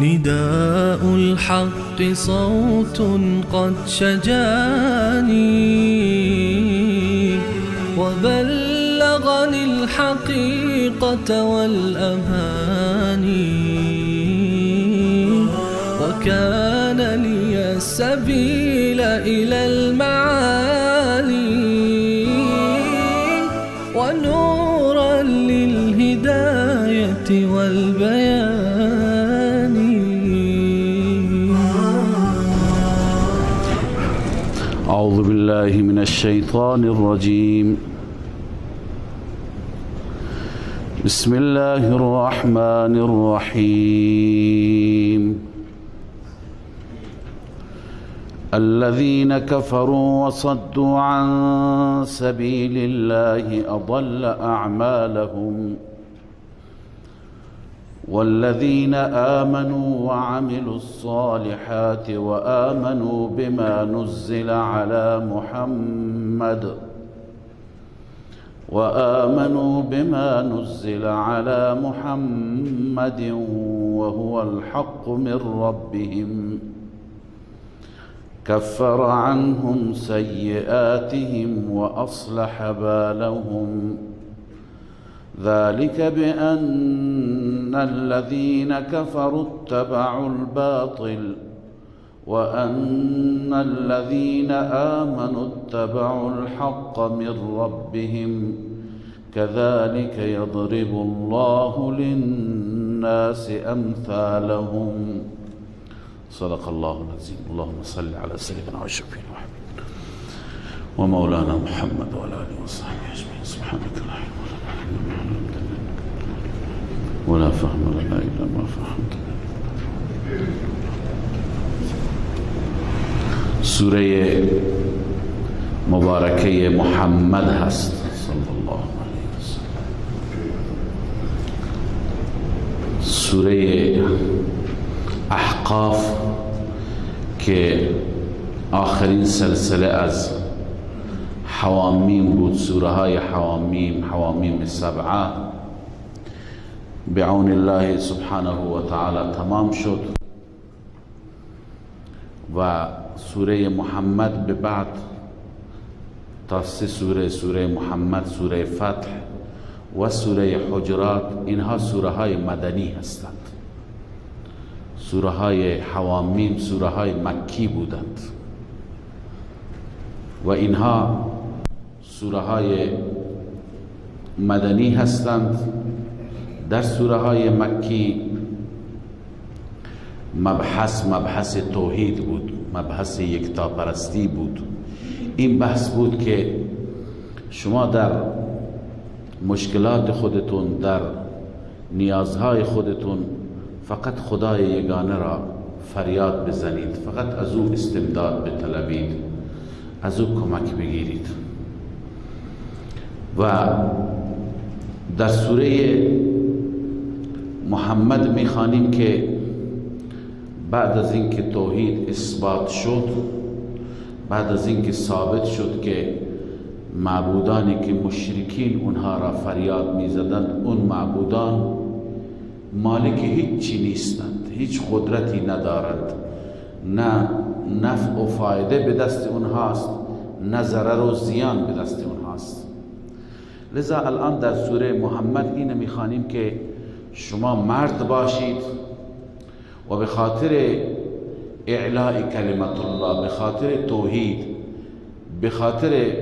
نداء الحق صوت قد شجاني وبلغني الحقيقة والأماني وكان لي السبيل إلى المعالي ونورا للهداية والبيان. أعوذ بالله من الشيطان الرجيم. بسم الله الرحمن الرحيم. الذين كفروا وصدوا عن سبيل الله أضل أعمالهم والذين آمنوا وعملوا الصالحات وآمنوا بما نزل على محمد وهو الحق من ربهم كفر عنهم سيئاتهم وأصلح بالهم ذلك بأن الذين كفروا اتبعوا الباطل وأن الذين آمنوا اتبعوا الحق من ربهم كذلك يضرب الله للناس أمثالهم. صدق الله العظيم. اللهم صل على سيدنا وشفينا محمد ومولانا محمد وعلى آله وصحبه أجمعين. سبحانك لا علم لنا ولا فهم لنا إلا ما فهمتنا. سوره مبارکه محمد هست صلی الله علیه وسلم. سوره احقاف که آخرین سلسله از حوامیم بود، سوره های حوامیم سبعه بعون الله سبحانه و تعالی تمام شد و سوره محمد به بعد تا سوره محمد، سوره فتح و سوره حجرات، اینها سوره های مدنی هستند. سوره های حوامیم سوره های مکی بودند و اینها سوره های مدنی هستند. در سوره های مکی مبحث توحید بود، مبحث یکتاپرستی بود. این بحث بود که شما در مشکلات خودتون، در نیازهای خودتون فقط خدای یگانه را فریاد بزنید، فقط از او استمداد بطلبید، از او کمک بگیرید. و در سوره محمد میخوانیم که بعد از اینکه توحید اثبات شد، بعد از اینکه ثابت شد که معبودانی که مشرکین اونها را فریاد میزدند، اون معبودان مالک هیچی نیستند، هیچ قدرتی ندارند، نه نفع و فایده به دست اونهاست، نه ضرر و زیان به دست اونهاست. لذا الان در سوره محمد اینه میخوانیم که شما مرد باشید و به خاطر اعلاء کلمت الله، به خاطر توحید، به خاطر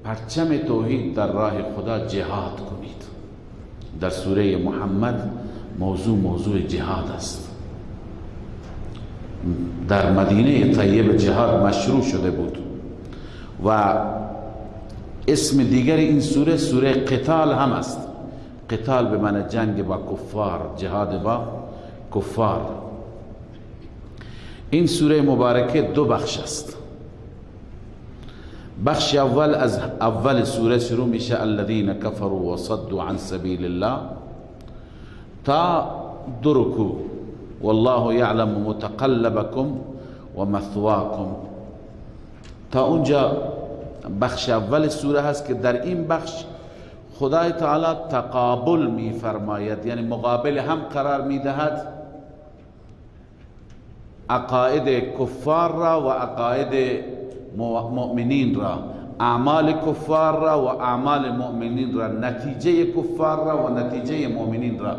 پرچم توحید در راه خدا جهاد کنید. در سوره محمد موضوع جهاد است. در مدینه طیبه جهاد مشروع شده بود و اسم دیگر این سوره قتال هم است. قتال به معنی جنگ با کفار، جهاد با کفار. این سوره مبارکه دو بخش است. بخش اول از اول سوره شروع میشه الذين كفروا وصدوا عن سبيل الله تا دو رکوع والله يعلم متقلبكم ومثواكم. تا اونجا بخش اول سوره هست که در این بخش خدای تعالی تقابل میفرماید، یعنی مقابل هم قرار میدهد عقاید کفار را و عقاید مؤمنین را، اعمال کفار را و اعمال مؤمنین را، نتیجه کفار را و نتیجه مؤمنین را.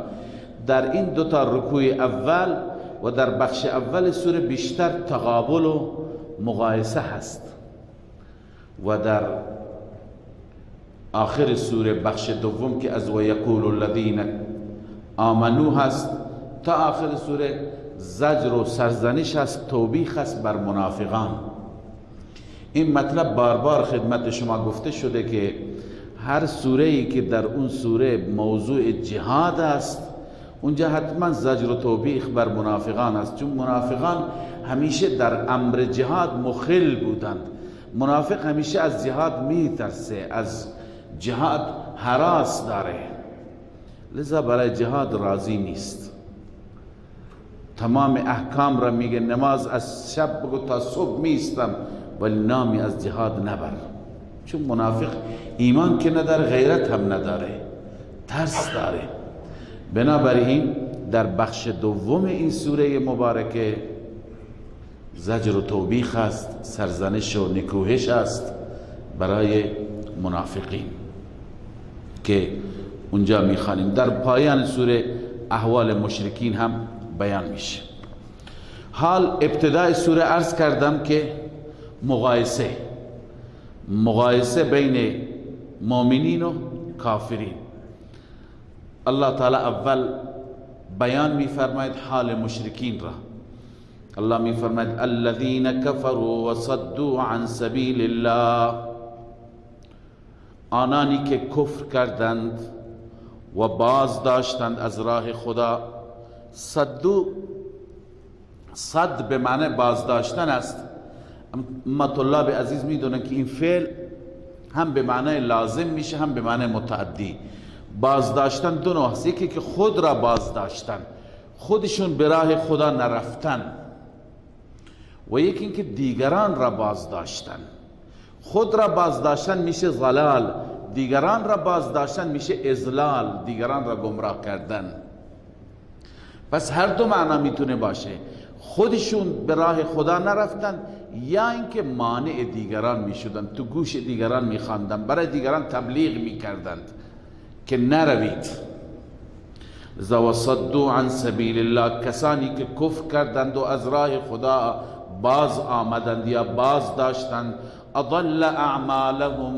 در این دو تا رکوع اول و در بخش اول سوره بیشتر تقابل و مقایسه هست و در آخر سوره بخش دوم که از و یقول الذین آمنو هست تا آخر سوره زجر و سرزنش هست، توبیخ هست بر منافقان. این مطلب بار بار خدمت شما گفته شده که هر سوره ای که در اون سوره موضوع جهاد است اونجا حتما زجر و توبیخ بر منافقان است، چون منافقان همیشه در امر جهاد مخل بودند. منافق همیشه از جهاد میترسه، از جهاد هراس داره، لذا برای جهاد راضی نیست. تمام احکام را میگه نماز از شب بگو تا صبح میستم ولی نامی از جهاد نبر، چون منافق ایمان که نداره غیرت هم نداره، ترس داره. بنابراین در بخش دوم این سوره مبارکه زجر و توبیخ است، سرزنش و نکوهش است برای منافقین که اونجا میخوانیم. در پایان سوره احوال مشرکین هم بیان میشه. حال ابتدای سوره عرض کردم که مقایسه بین مؤمنین و کافرین. الله تعالی اول بیان میفرماید حال مشرکین را. الله میفرماید الذين كفروا وصدوا عن سبيل الله، آنانی که کفر کردند و باز داشتند از راه خدا. صد به معنی باز داشتن است، اما طلاب عزیز میدونن که این فعل هم به معنی لازم میشه هم به معنی متعدی. بازداشتن دو نوع است، یکی که خود را بازداشتن، خودشون به راه خدا نرفتن، و یکی که دیگران را بازداشتن. خود را بازداشتن میشه ضلال، دیگران را بازداشتن میشه اضلال، دیگران را گمراه کردن. پس هر دو معنا میتونه باشه، خودشون به راه خدا نرفتن یا اینکه مانع دیگران میشدن، تو گوش دیگران میخواندن، برای دیگران تبلیغ میکردند که نروید. وصدوا عن سبیل الله، کسانی که کفر کردند و از راه خدا باز آمدند یا باز داشتند. اضل اعمالهم،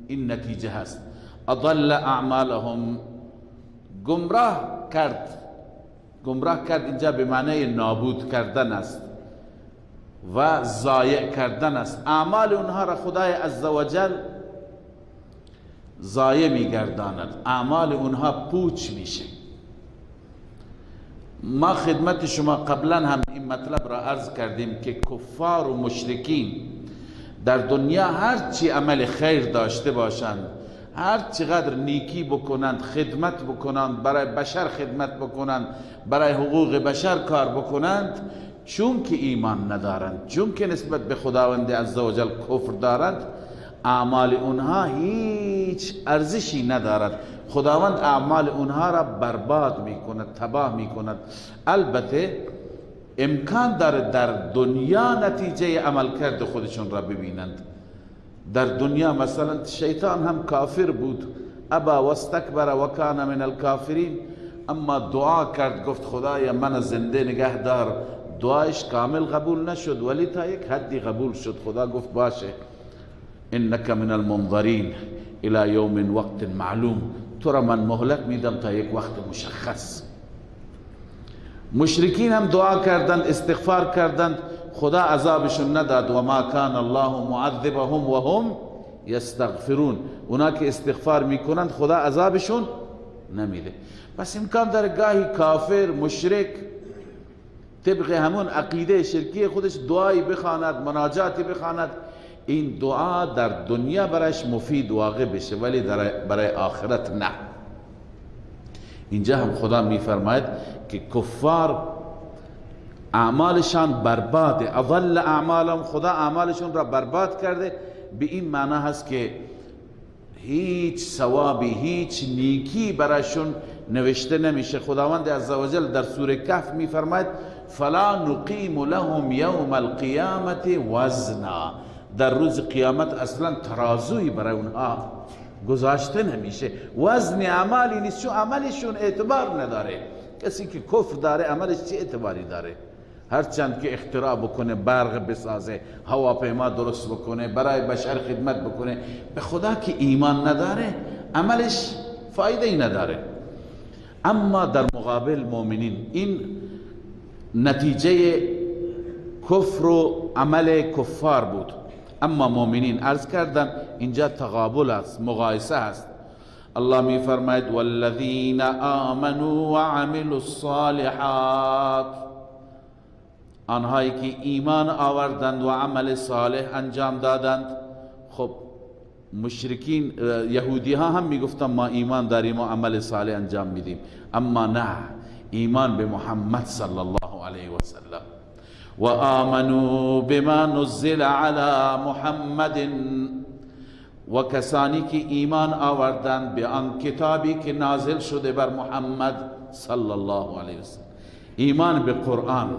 این نتیجه هست. اضل اعمالهم، گمراه کرد اینجا به معنی نابود کردن است و ضایع کردن است. اعمال اونها را خدای عزوجل ضایع میگرداند، اعمال اونها پوچ میشه. ما خدمت شما قبلا هم این مطلب را عرض کردیم که کفار و مشرکین در دنیا هر چی عمل خیر داشته باشند، هر چقدر نیکی بکنند، خدمت بکنند، برای بشر خدمت بکنند، برای حقوق بشر کار بکنند، چون که ایمان ندارند، چون که نسبت به خداوند عزوجل کفر دارند، اعمال اونها هیچ ارزشی ندارد. خداوند اعمال اونها را برباد میکند، تباه میکند. البته امکان داره در دنیا نتیجه عمل کرد خودشون را ببینند. در دنیا مثلا شیطان هم کافر بود، ابا واستکبر و کان من الکافرین، اما دعا کرد گفت خدایا من زنده نگه دار. دعایش کامل قبول نشد ولی تا یک حدی قبول شد. خدا گفت باشه انک من المنظرین الى یوم وقت معلوم، تو را من مهلت میدم تا یک وقت مشخص. مشرکین هم دعا کردند، استغفار کردند، خدا عذابشون نداد. و ما کان الله معذبهم و هم یستغفرون، اونا که استغفار میکنند خدا عذابشون نمیده. پس امکان داره گاهی کافر مشرک طبق همون عقیده شرکی خودش دعایی بخواند، مناجاتی بخواند، این دعا در دنیا برایش مفید واقع بشه ولی برای آخرت نه. اینجا هم خدا میفرماید که کفار اعمالشان برباده، اضل اعمالهم، خدا اعمالشون را برباد کرده. به این معنی هست که هیچ ثوابی، هیچ نیکی برایشون نوشته نمیشه. خداوند عزوجل در سوره کهف میفرماید فلا نقیم لهم یوم القیامت وزنا، در روز قیامت اصلا ترازوی برای اونها گذاشته نمیشه، وزن اعمالی نیست، چون عملشون اعتبار نداره. کسی که کفر داره عملش چه اعتباری داره؟ هرچند که اختراع بکنه، برق بسازه، هواپیما درست بکنه، برای بشر خدمت بکنه، به خدا که ایمان نداره عملش فایده ای نداره. اما در مقابل مؤمنین این نتیجه کفر و عمل کفار بود. اما مؤمنین عرض کردم اینجا تقابل است، مقایسه است. الله می فرماید والذین آمنوا وعملوا الصالحات، آنهایی که ایمان آوردند و عمل صالح انجام دادند. خب مشرکین یهودی ها هم می گفتند ما ایمان داریم و عمل صالح انجام میدیم، اما نه، ایمان به محمد صلی الله علیه و سلم و آمنوا بما نزل علی محمد، و کسانی که ایمان آوردند به آن کتابی که نازل شده بر محمد صلی الله علیه و سلم، ایمان به قرآن.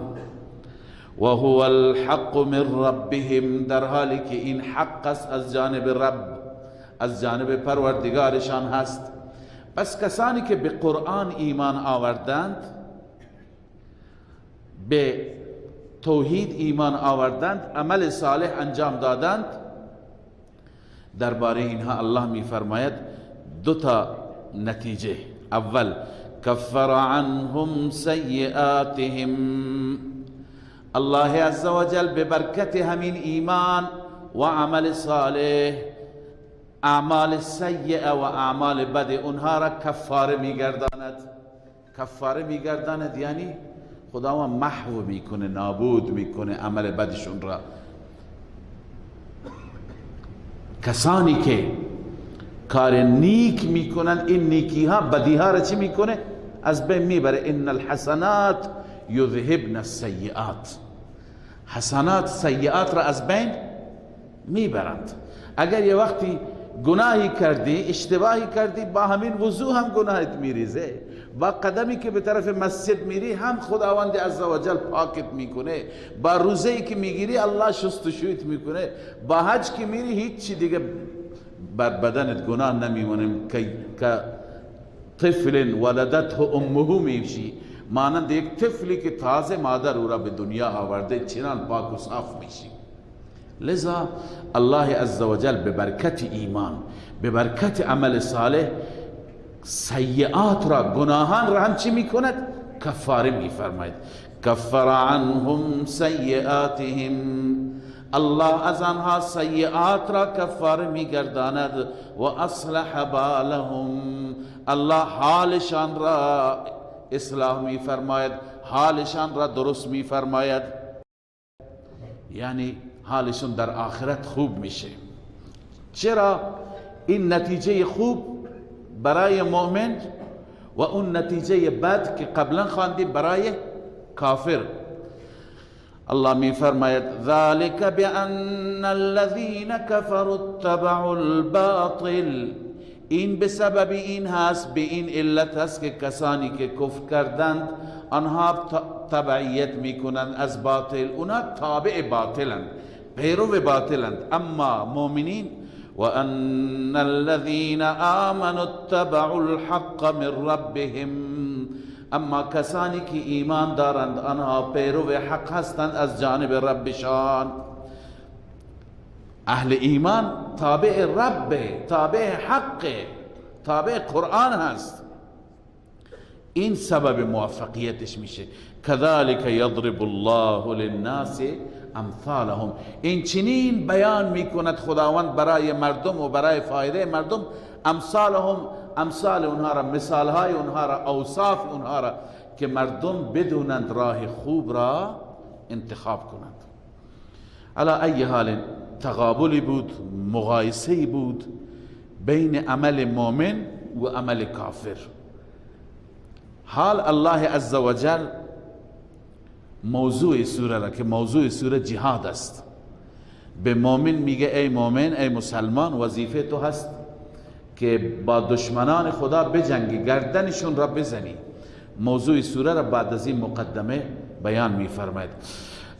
و هو الحق من ربهم، در حالی که این حق است از جانب رب، از جانب پروردگارشان هست. پس کسانی که به قرآن ایمان آوردند، به توحید ایمان آوردند، عمل صالح انجام دادند، درباره اینها الله می فرماید دو تا نتیجه. اول کفر عنهم سیئاتهم، الله عزوجل به برکت همین ایمان و عمل صالح اعمال سیئه و اعمال بد اونها را کفاره میگرداند. کفاره میگرداند یعنی خداوند محو میکنه، نابود میکنه عمل بدشون را. کسانی که کار نیک میکنن، این نیکی ها بدی ها را چی میکنه؟ از بین میبره. ان الحسنات یذهبن السیئات، حسنات سیئات را از بین میبرند. اگر یه وقتی گناهی کردی، اشتباهی کردی، با همین وضوح هم گناهت میریزه، با قدمی که به طرف مسجد میری هم خداوند عزوجل پاکت میکنه، با روزه‌ای که میگیری الله شستشویت میکنه، با حج که میری هیچ دیگه بر بدنت گناه نمیمونه. که طفل ولدته امه میشی، مانند یک طفلی که تازه مادر او را به دنیا آورده چنان پاک و صاف میشی. لذا الله عزوجل به برکت ایمان، به برکت عمل صالح سیئات را، گناهان را هم چی میکند؟ کفاره میفرماید. کفر عنهم سیئاتهم، الله از آنها سیئات را کفاره میگرداند. و اصلح بالهم، الله حالشان را اصلاح میفرماید، حالشان را درست میفرماید، یعنی حالشون در آخرت خوب میشه. چرا؟ این نتیجه خوب برای مؤمن و اون نتیجه بد که قبلا خواندیم برای کافر. الله می فرماید ذلك بأن الذين كفروا اتبعوا الباطل، این به سبب این هست، به این علت هست که کسانی که کفر کردند آنها تبعیت میکنند از باطل، اونا تابع باطلند، پیرو باطلند. اما مؤمنین و ان الذين آمنوا اتبعوا الحق من ربهم، اما کسانی که ایمان دارند آنها پیرو حق هستند از جانب ربشان. اهل ایمان تابع رب، تابع حق، تابع قرآن هست. این سبب موفقیتش میشه. كذلك يضرب الله للناس امثالهم، این چنین بیان میکند خداوند برای مردم و برای فایده مردم امثالهم، امثال اونها را، مثالهای اونها را، اوصاف اونها را که مردم بدونند راه خوب را انتخاب کنند. علی ای حال تقابلی بود، مقایسه بود بین عمل مؤمن و عمل کافر. حال الله عزوجل موضوع سوره را که موضوع سوره جهاد است به مؤمن میگه ای مؤمن، ای مسلمان، وظیفه تو هست که با دشمنان خدا بجنگی، گردنشون را بزنی. موضوع سوره را بعد از این مقدمه بیان میفرماید.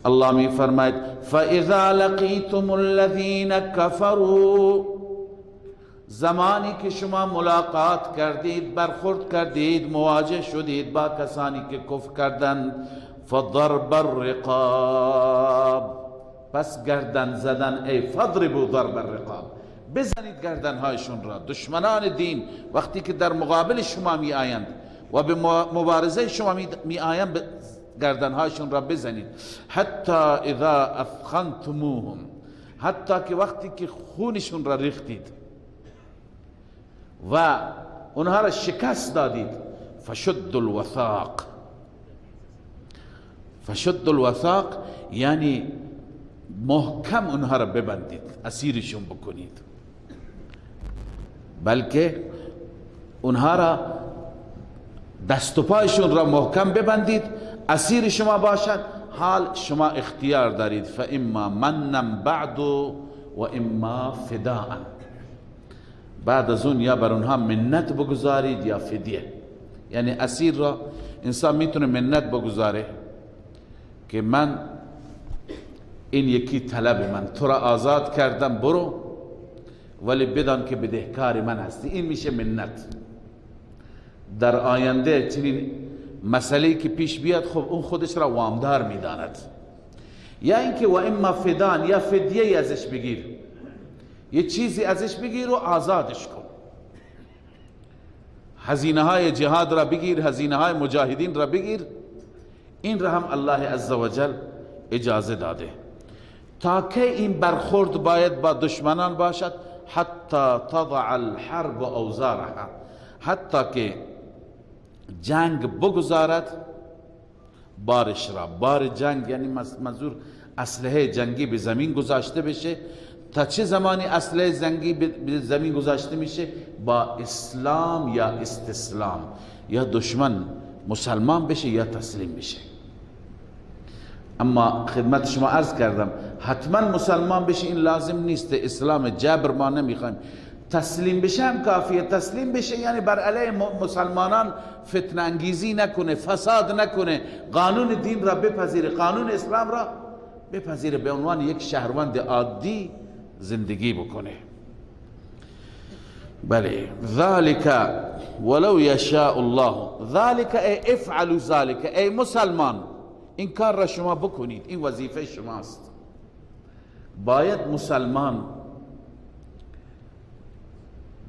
الله میفرماید فاذا لقیتم الذین کفروا، زمانی که شما ملاقات کردید، برخورد کردید، مواجه شدید با کسانی که کفر کردند، فضرب الرقاب، پس گردن زدن، ای فضربوا ضرب الرقاب، بزنید گردنهایشون را. دشمنان دین وقتی که در مقابل شما می آیند و به مبارزه شما می آیند، گردنهایشون را بزنید. حتی اذا اثخنتموهم، حتی که وقتی که خونشون را ریختید و اونها را شکست دادید، فشد الوثاق. فشد الوثاق یعنی محکم اونها را ببندید، اسیرشون بکنید، بلکه اونها را دست و پایشون را محکم ببندید، اسیر شما باشد. حال شما اختیار دارید، فاما منن بعد و اما فداء، بعد از اون یا بر اونها منت بگذارید یا فدیه. یعنی اسیر را انسان میتونه منت بگذاره که من این یکی طلب من، تو را آزاد کردم، برو، ولی بدان که بدهکار من هستی. این میشه منت. در آینده چنین مسئله‌ای که پیش بیاد، خب اون خودش را وامدار میداند. یا اینکه و اما فدان، یا فدیه ازش بگیر، یه چیزی ازش بگیر و آزادش کن. هزینه های جهاد را بگیر، هزینه های مجاهدین را بگیر. این را هم الله عزوجل اجازه داده. تا که این برخورد باید با دشمنان باشد؟ حتی تضع الحرب اوزارها، حتی که جنگ بگذارد بارش را. بار جنگ یعنی منظور اسلحه جنگی به زمین گذاشته بشه. تا چه زمانی اسلحه جنگی به زمین گذاشته میشه؟ با اسلام یا استسلام، یا دشمن مسلمان بشه یا تسلیم بشه. اما خدمت شما عرض کردم حتما مسلمان بشه این لازم نیست، اسلام جبر ما نمیخوایم. تسلیم بشه هم کافیه. تسلیم بشه یعنی بر علیه مسلمانان فتنه انگیزی نکنه، فساد نکنه، قانون دین را بپذیره، قانون اسلام را بپذیره، به عنوان یک شهروند عادی زندگی بکنه. بله، ذالک ولو یشاء الله، ذالک ای افعلوا ذالک، ای مسلمان این کار را شما بکنید، این وظیفه شماست. باید مسلمان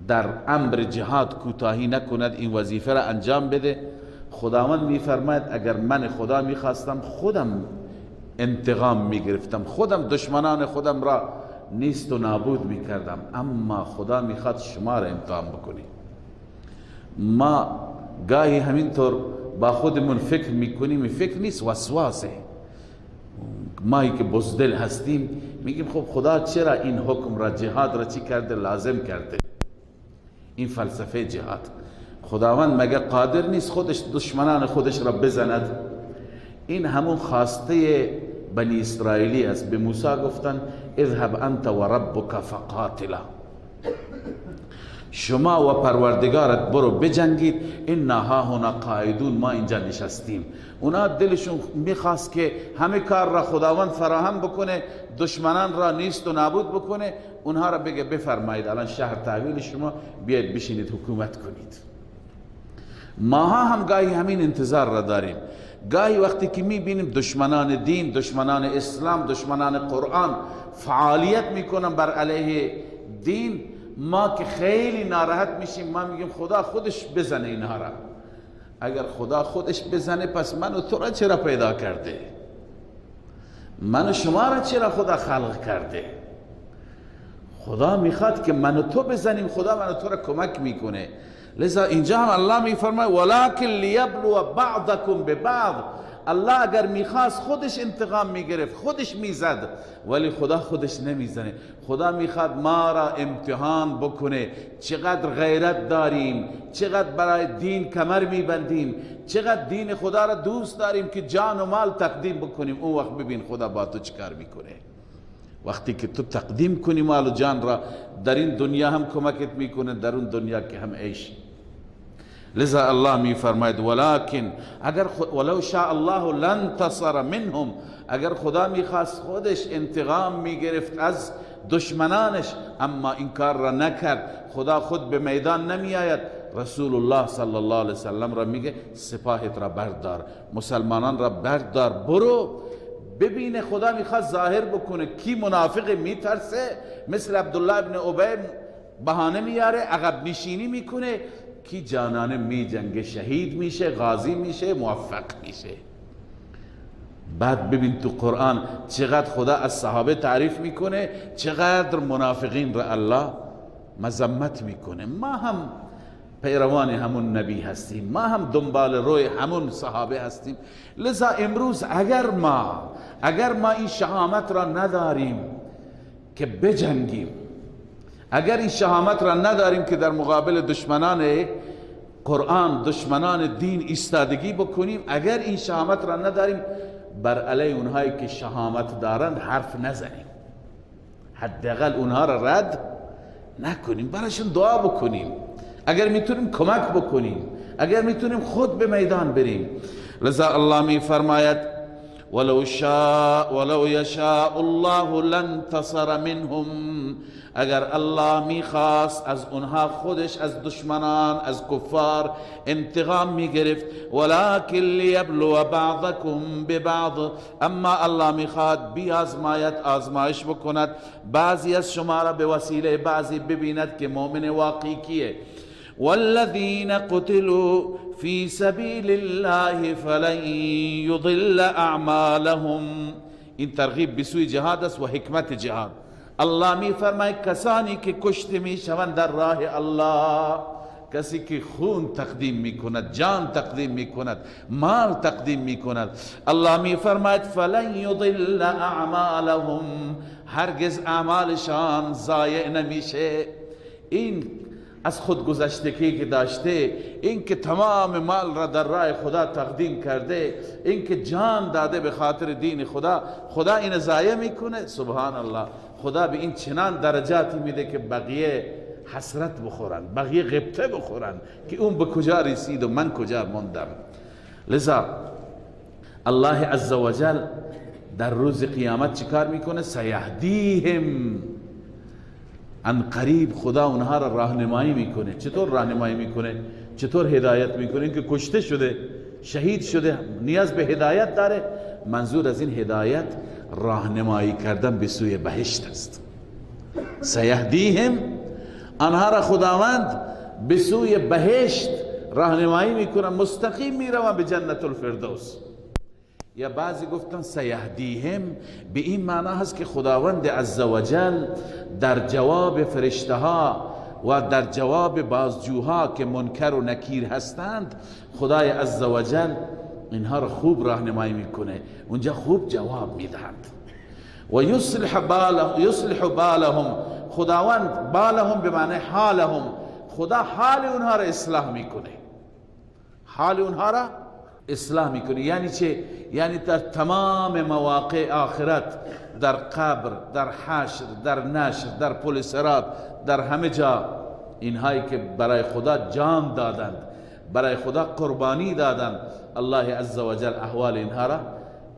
در امر جهاد کوتاهی نکند، این وظیفه را انجام بده. خداوند میفرماید اگر من خدا میخواستم خودم انتقام میگرفتم، خودم دشمنان خودم را نیست و نابود میکردم، اما خدا میخواد شما را امتحان بکنی. ما گاهی همینطور با خودمون فکر میکنیم، فکر نیست، وسواسه. مایی که بزدل هستیم میگیم خب خدا چرا این حکم را، جهاد را چی کرده، لازم کرده. این فلسفه جهاد. خداوند مگه قادر نیست خودش دشمنان خودش را بزند؟ این همون خواسته بنی اسرائیلی است. به موسی گفتن اذهب انت و ربک فقاتلا، شما و پروردگارت برو بجنگید، انا هاهنا قاعدون، ما اینجا نشستیم. اونا دلشون میخواست که همه کار را خداوند فراهم بکنه، دشمنان را نیست و نابود بکنه، اونها را بگه بفرمایید الان شهر تحویل شما، بیاید بشینید حکومت کنید. ماها هم گاهی همین انتظار را داریم. گاهی وقتی که میبینیم دشمنان دین، دشمنان اسلام، دشمنان قرآن فعالیت میکنن بر علیه دین، ما که خیلی ناراحت میشیم. ما میگیم خدا خودش بزنه اینها را. اگر خدا خودش بزنه پس من و تو را چرا پیدا کرده؟ من و شما را چرا خدا خلق کرده؟ خدا میخواد که من و تو بزنیم، خدا من و تو را کمک میکنه. لذا اینجا هم الله میفرماید ولکن لیبلو بعضکم ببعض. الله اگر میخواست خودش انتقام میگرفت، خودش میزد، ولی خدا خودش نمیزنه. خدا میخواد ما را امتحان بکنه چقدر غیرت داریم، چقدر برای دین کمر میبندیم، چقدر دین خدا را دوست داریم که جان و مال تقدیم بکنیم. اون وقت ببین خدا با تو چیکار میکنه. وقتی که تو تقدیم کنی مال و جان را، در این دنیا هم کمکت میکنه، در اون دنیا که هم عیش. لذا الله می فرماید ولکن اگر ولو شاء الله لانتصر منهم، اگر خدا میخواست خودش انتقام میگرفت از دشمنانش، اما این کار را نکرد. خدا خود به میدان نمی آید. رسول الله صلی الله علیه وسلم را میگه سپاهت را بردار، مسلمانان را بردار، برو ببینه. خدا میخواد ظاهر بکنه کی منافق میترسه، مثل عبدالله ابن ابی بهانه میاره، عقب نشینی میکنه، کی جانانه می جنگه، شهید میشه، غازی میشه، موفق میشه. بعد ببین تو قرآن چقدر خدا از صحابه تعریف میکنه، چقدر منافقین را الله مذمت میکنه. ما هم پیروان همون نبی هستیم، ما هم دنبال روی همون صحابه هستیم. لذا امروز اگر ما این شهامت را نداریم که بجنگیم، اگر این شهامت را نداریم که در مقابل دشمنان قرآن، دشمنان دین ایستادگی بکنیم، اگر این شهامت را نداریم، بر علیه اونهایی که شهامت دارند حرف نزنیم، حداقل اونها را رد نکنیم، براشون دعا بکنیم، اگر میتونیم کمک بکنیم، اگر میتونیم خود به میدان بریم. لذا الله می فرماید ولو یشاء الله لانتصر منهم، اگر الله میخواست از اونها خودش از دشمنان، از کفار انتقام میگرفت. ولکن لیبلو بعضکم ببعض، اما الله میخواد بیازماید، آزمایش بکند بعضی از شما را به وسیله بعضی، ببیند که مؤمن واقعی کیه. والذین قتلوا فی سبیل الله فلن یضل اعمالهم. این ترغیب بسوی جهاد است و حکمت جهاد. الله می فرماید کسانی که کشته می شوند در راه الله، کسی که خون تقدیم می کند، جان تقدیم می کند، مال تقدیم می کند، الله می فرماید فلن یضل اعمالهم، هرگز اعمالشان ضایع نمیشه. این از خودگذشتگی که داشته، این که تمام مال را در راه خدا تقدیم کرده، این که جان داده به خاطر دین خدا، خدا این ضایع میکنه؟ سبحان الله. خدا به این چنان درجاتی میده که بقیه حسرت بخورن، بقیه غبطه بخورن که اون به کجا رسید و من کجا موندم. لذا الله عزوجل در روز قیامت چیکار میکنه؟ سیهدیهم، ان قریب خدا اونها را راهنمایی میکنه. چطور راهنمایی میکنه؟ چطور هدایت میکنه؟ این که کشته شده، شهید شده، نیاز به هدایت داره. منظور از این هدایت راهنمایی کردن به سوی بهشت است. سیهدیهم، آنها را خداوند به سوی بهشت راهنمایی میکنه، مستقیم میروند به جنت الفردوس. یا بعضی گفتن سیهدیهم به این معنی هست که خداوند عزوجل در جواب فرشته ها و در جواب بازجوها که منکر و نکیر هستند، خدای عزوجل اینها را خوب راهنمایی میکنه، اونجا خوب جواب میدهند. و یصلح بالهم، خداوند بالهم به معنی حالهم، خدا حال اونها را اصلاح میکنه، حال اونها را اصلاح میکنه. یعنی چه؟ یعنی در تمام مواقع آخرت، در قبر، در حشر، در نشر، در پل صراط، در همه جا اینهایی که برای خدا جان دادند، برای خدا قربانی دادند، الله عزوجل احوال اینها را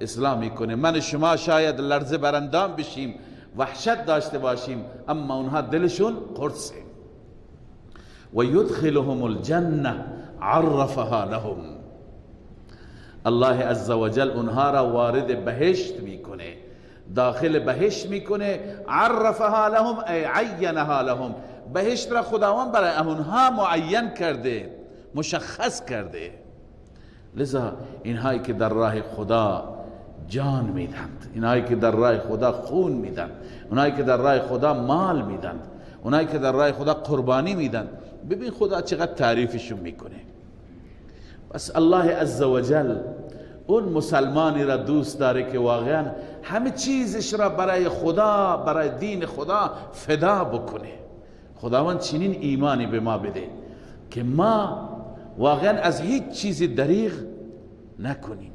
اصلاح میکنه. من شما شاید لرزه براندام بشیم، وحشت داشته باشیم، اما اونها دلشون قرصه. و یدخلهم الجنه عرفها لهم، الله عزوجل اونها را وارد بهشت میکنه، داخل بهشت میکنه. عرفها لهم ای عینها لهم، بهشت را خداوند برای اونها معین کرده، مشخص کرده. لذا اینهایی که در راه خدا جان میدند، اینهایی که در راه خدا خون میدند، اونهایی که در راه خدا مال میدند، اونهایی که در راه خدا قربانی میدند، ببین خدا چقدر تعریفشون میکنه. بس الله عزوجل اون مسلمانی را دوست داره که واقعا همه چیزش را برای خدا، برای دین خدا فدا بکنه. خداوند چنین ایمانی به ما بده که ما واقعا از هیچ چیزی دریغ نکنیم.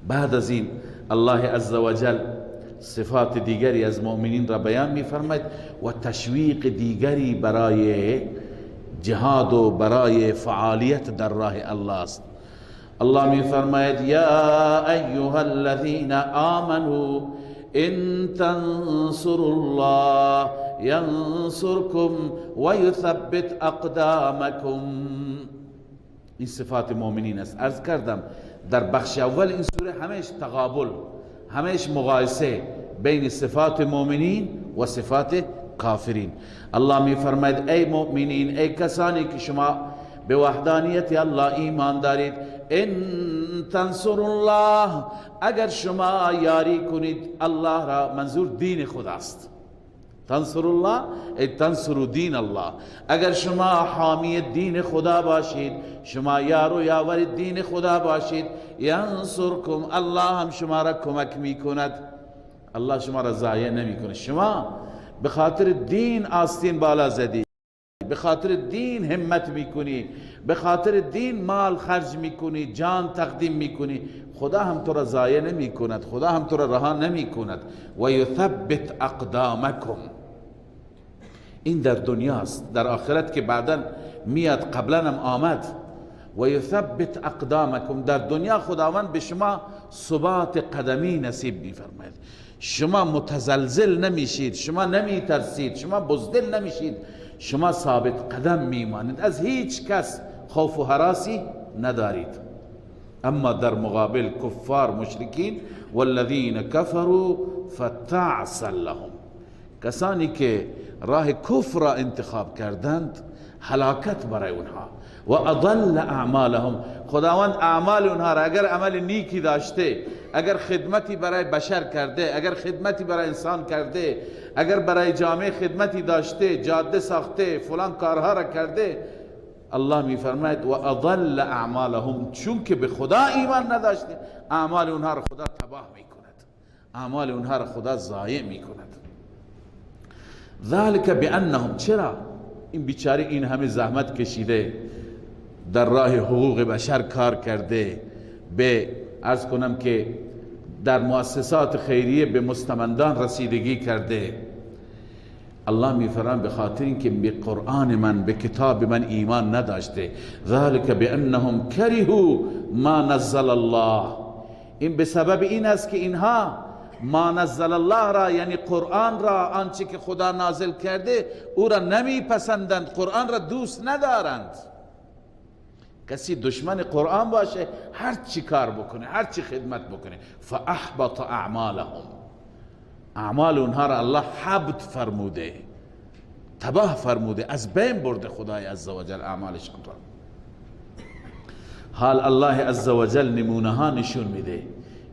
بعد از این الله عزوجل صفات دیگری از مؤمنین را بیان می‌فرماید و تشویق دیگری برای جهاد و برای فعالیت در راه الله است. الله می‌فرماید یا ایها الذین آمنوا ان تنصروا الله ینصرکم و یثبت اقدامکم. این صفات مؤمنین است. عرض کردم در بخش اول این سوره همش تقابل، همش مقایسه بین صفات مؤمنین و صفات کافرین. الله می فرماید ای مؤمنین، ای کسانی که شما به وحدانیت الله ایمان دارید، ان تنصروا الله، اگر شما یاری کنید الله را، منظور دین خداست. تنصر الله ای تنصر دین الله، اگر شما حامی دین خدا باشید، شما یار و یاور دین خدا باشید، ینصرکم، الله هم شما را کمک میکند. الله شما را ضایع نمیکنه. شما به خاطر دین آستین بالا زدی، به خاطر دین همت میکنی، به خاطر دین مال خرج میکنی، جان تقدیم میکنی، خدا هم تو را ضایع نمیکند، خدا هم تو را رها نمیکند. و یثبت اقدامکم، این در دنیاست. در آخرت که بعدا میاد، قبلا هم آمد. و یثبت اقدامکم، در دنیا خداوند به شما ثبات قدمی نصیب میفرماید. شما متزلزل نمیشید، شما نمیترسید، شما بزدل نمیشید، شما ثابت قدم میمانید، از هیچ کس خوف و هراسی ندارید. اما در مقابل کفار مشرکین والذین کفروا فتعسا لهم، کسانی که راه کفر را انتخاب کردند هلاکت برای اونها. و اضل اعمالهم، خداوند اعمال اونها را، اگر عمل نیکی داشته، اگر خدمتی برای بشر کرده، اگر خدمتی برای انسان کرده، اگر برای جامعه خدمتی داشته، جاده ساخته، فلان کارها را کرده، الله می فرماید و اضل اعمالهم، چون که به خدا ایمان نداشته، اعمال اونها را خدا تباه می کند، اعمال اونها را خدا ضایع می کند. ذلك بانهم، چرا؟ این بیچاره این همه زحمت کشیده، در راه حقوق بشر کار کرده، به عرض کنم که در مؤسسات خیریه به مستمندان رسیدگی کرده. الله میفرماید به خاطر اینکه به قرآن من، به کتاب من ایمان نداشته. ذلك بانهم کرهوا ما نزل الله، این به سبب این است که اینها ما نزل الله را، یعنی قرآن را، آنچه که خدا نازل کرده او را نمیپسندند، قرآن را دوست ندارند. کسی دشمن قرآن باشه، هر چی کار بکنه، هر چی خدمت بکنه، فاحبط اعمالهم، اعمال اونها را الله حبط فرموده، تباه فرموده، از بین برده خدای عزوجل اعمالشان را. حال الله عزوجل نمونه ها نشون میده.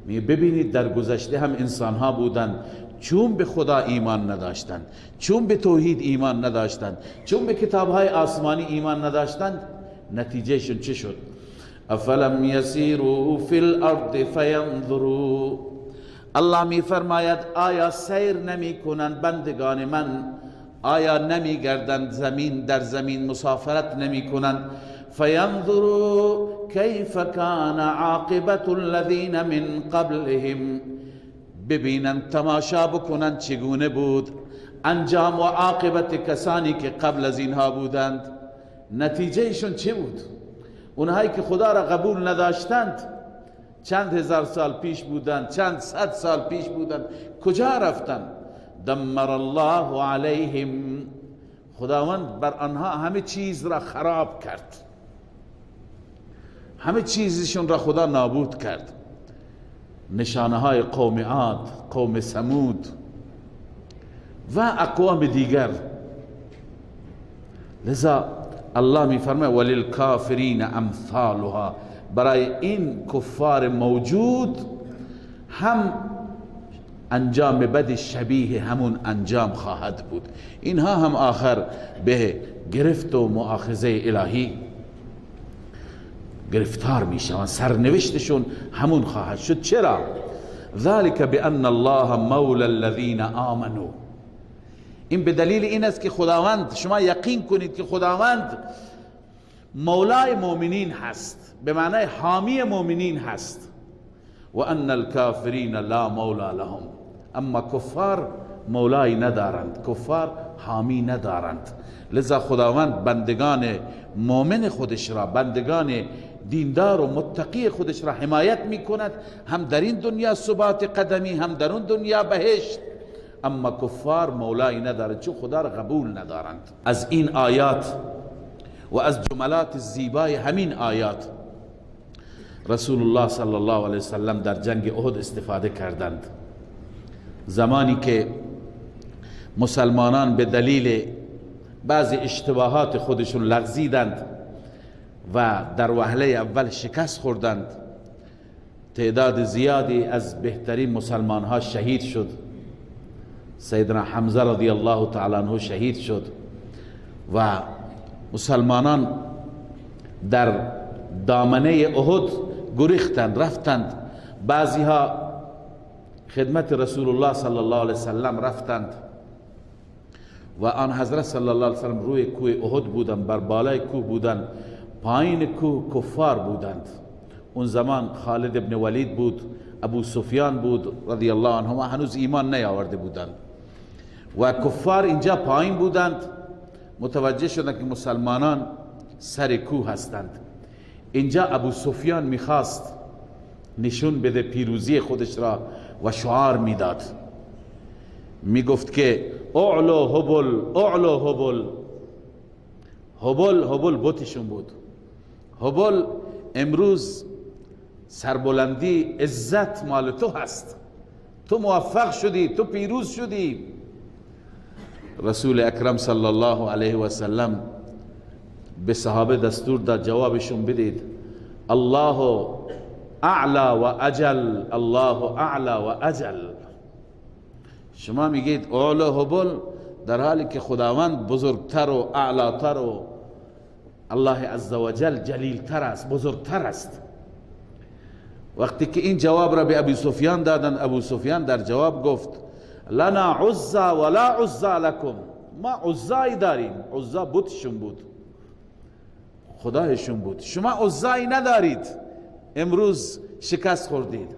ببینید در گذشته هم انسان ها بودند چون به خدا ایمان نداشتند، چون به توحید ایمان نداشتند، چون به کتاب های آسمانی ایمان نداشتند، نتیجه شون چه شد؟ افلم یسیروا فی الارض فینظروا، الله می فرماید آیا سیر نمی کنند بندگان من، آیا نمی گردند زمین در زمین مسافرت نمی کنند؟ فینظروا کیف کان عاقبت الذین من قبلهم، ببینند، تماشا بکنند چگونه بود انجام و عاقبت کسانی که قبل از اینها بودند. نتیجهشون چه بود؟ اونهایی که خدا را قبول نداشتند، چند هزار سال پیش بودند، چند صد سال پیش بودند، کجا رفتند؟ دمر الله علیهم، خداوند بر آنها همه چیز را خراب کرد، همه چیزشون را خدا نابود کرد. نشانه های قوم عاد، قوم ثمود و اقوام دیگر. لذا الله می فرماید وللکافرین امثالها، برای این کفار موجود هم انجام بد شبیه همون انجام خواهد بود. اینها هم آخر به گرفت و مؤاخذه الهی گرفتار میشوند، سرنوشتشون همون خواهد شد. چرا؟ ذلك بأن الله مولا الذين آمنوا، این به دلیل این است که خداوند، شما یقین کنید که خداوند مولای مؤمنین هست، به معنای حامی مؤمنین هست. و ان الکافرین لا مولا لهم، اما کفار مولای ندارند، کفار حامی ندارند. لذا خداوند بندگان مؤمن خودش را، بندگان دیندار و متقی خودش را حمایت می کند، هم در این دنیا ثبات قدمی، هم در اون دنیا بهشت. اما کفار مولای ندارند، چون خدا را قبول ندارند. از این آیات و از جملات زیبای همین آیات رسول الله صلی الله علیه وسلم در جنگ احد استفاده کردند. زمانی که مسلمانان به دلیل بعضی اشتباهات خودشون لغزیدند و در وهله اول شکست خوردند، تعداد زیادی از بهترین مسلمان ها شهید شد. سیدنا حمزه رضی الله تعالی عنه شهید شد و مسلمانان در دامنه احد گریختند، رفتند. بعضی ها خدمت رسول الله صلی الله علیه وسلم رفتند و آن حضرت صلی الله علیه وسلم روی کوه احد بودند، بر بالای کوه بودند، پایین کوه کفار بودند. اون زمان خالد ابن ولید بود، ابو سفیان بود رضی الله عنهما، هنوز ایمان نیاورده بودند و کفار اینجا پایین بودند. متوجه شدند که مسلمانان سر کوه هستند. اینجا ابو سفیان میخواست نشون بده پیروزی خودش را و شعار میداد، میگفت که اعلو هبل، اعلو هبل. هبل بتشون بود. هبل امروز سربلندی، عزت مال تو هست، تو موفق شدی، تو پیروز شدی. رسول اکرم صلی الله علیه و سلم به صحابه دستور داد جوابشون بدید: الله اعلا و اجل، الله اعلا و اجل. شما میگید اعلا هبل، در حالی که خداوند بزرگتر و اعلاتر و الله عزوجل جلیلتر است، بزرگتر است. وقتی که این جواب را به ابو سفیان دادن، ابو سفیان در جواب گفت: لنا عزا ولا عزا لکم، ما عزایی داریم. عزا بتشون بود، خدایشون بود، شما عزایی ندارید، امروز شکست خوردید.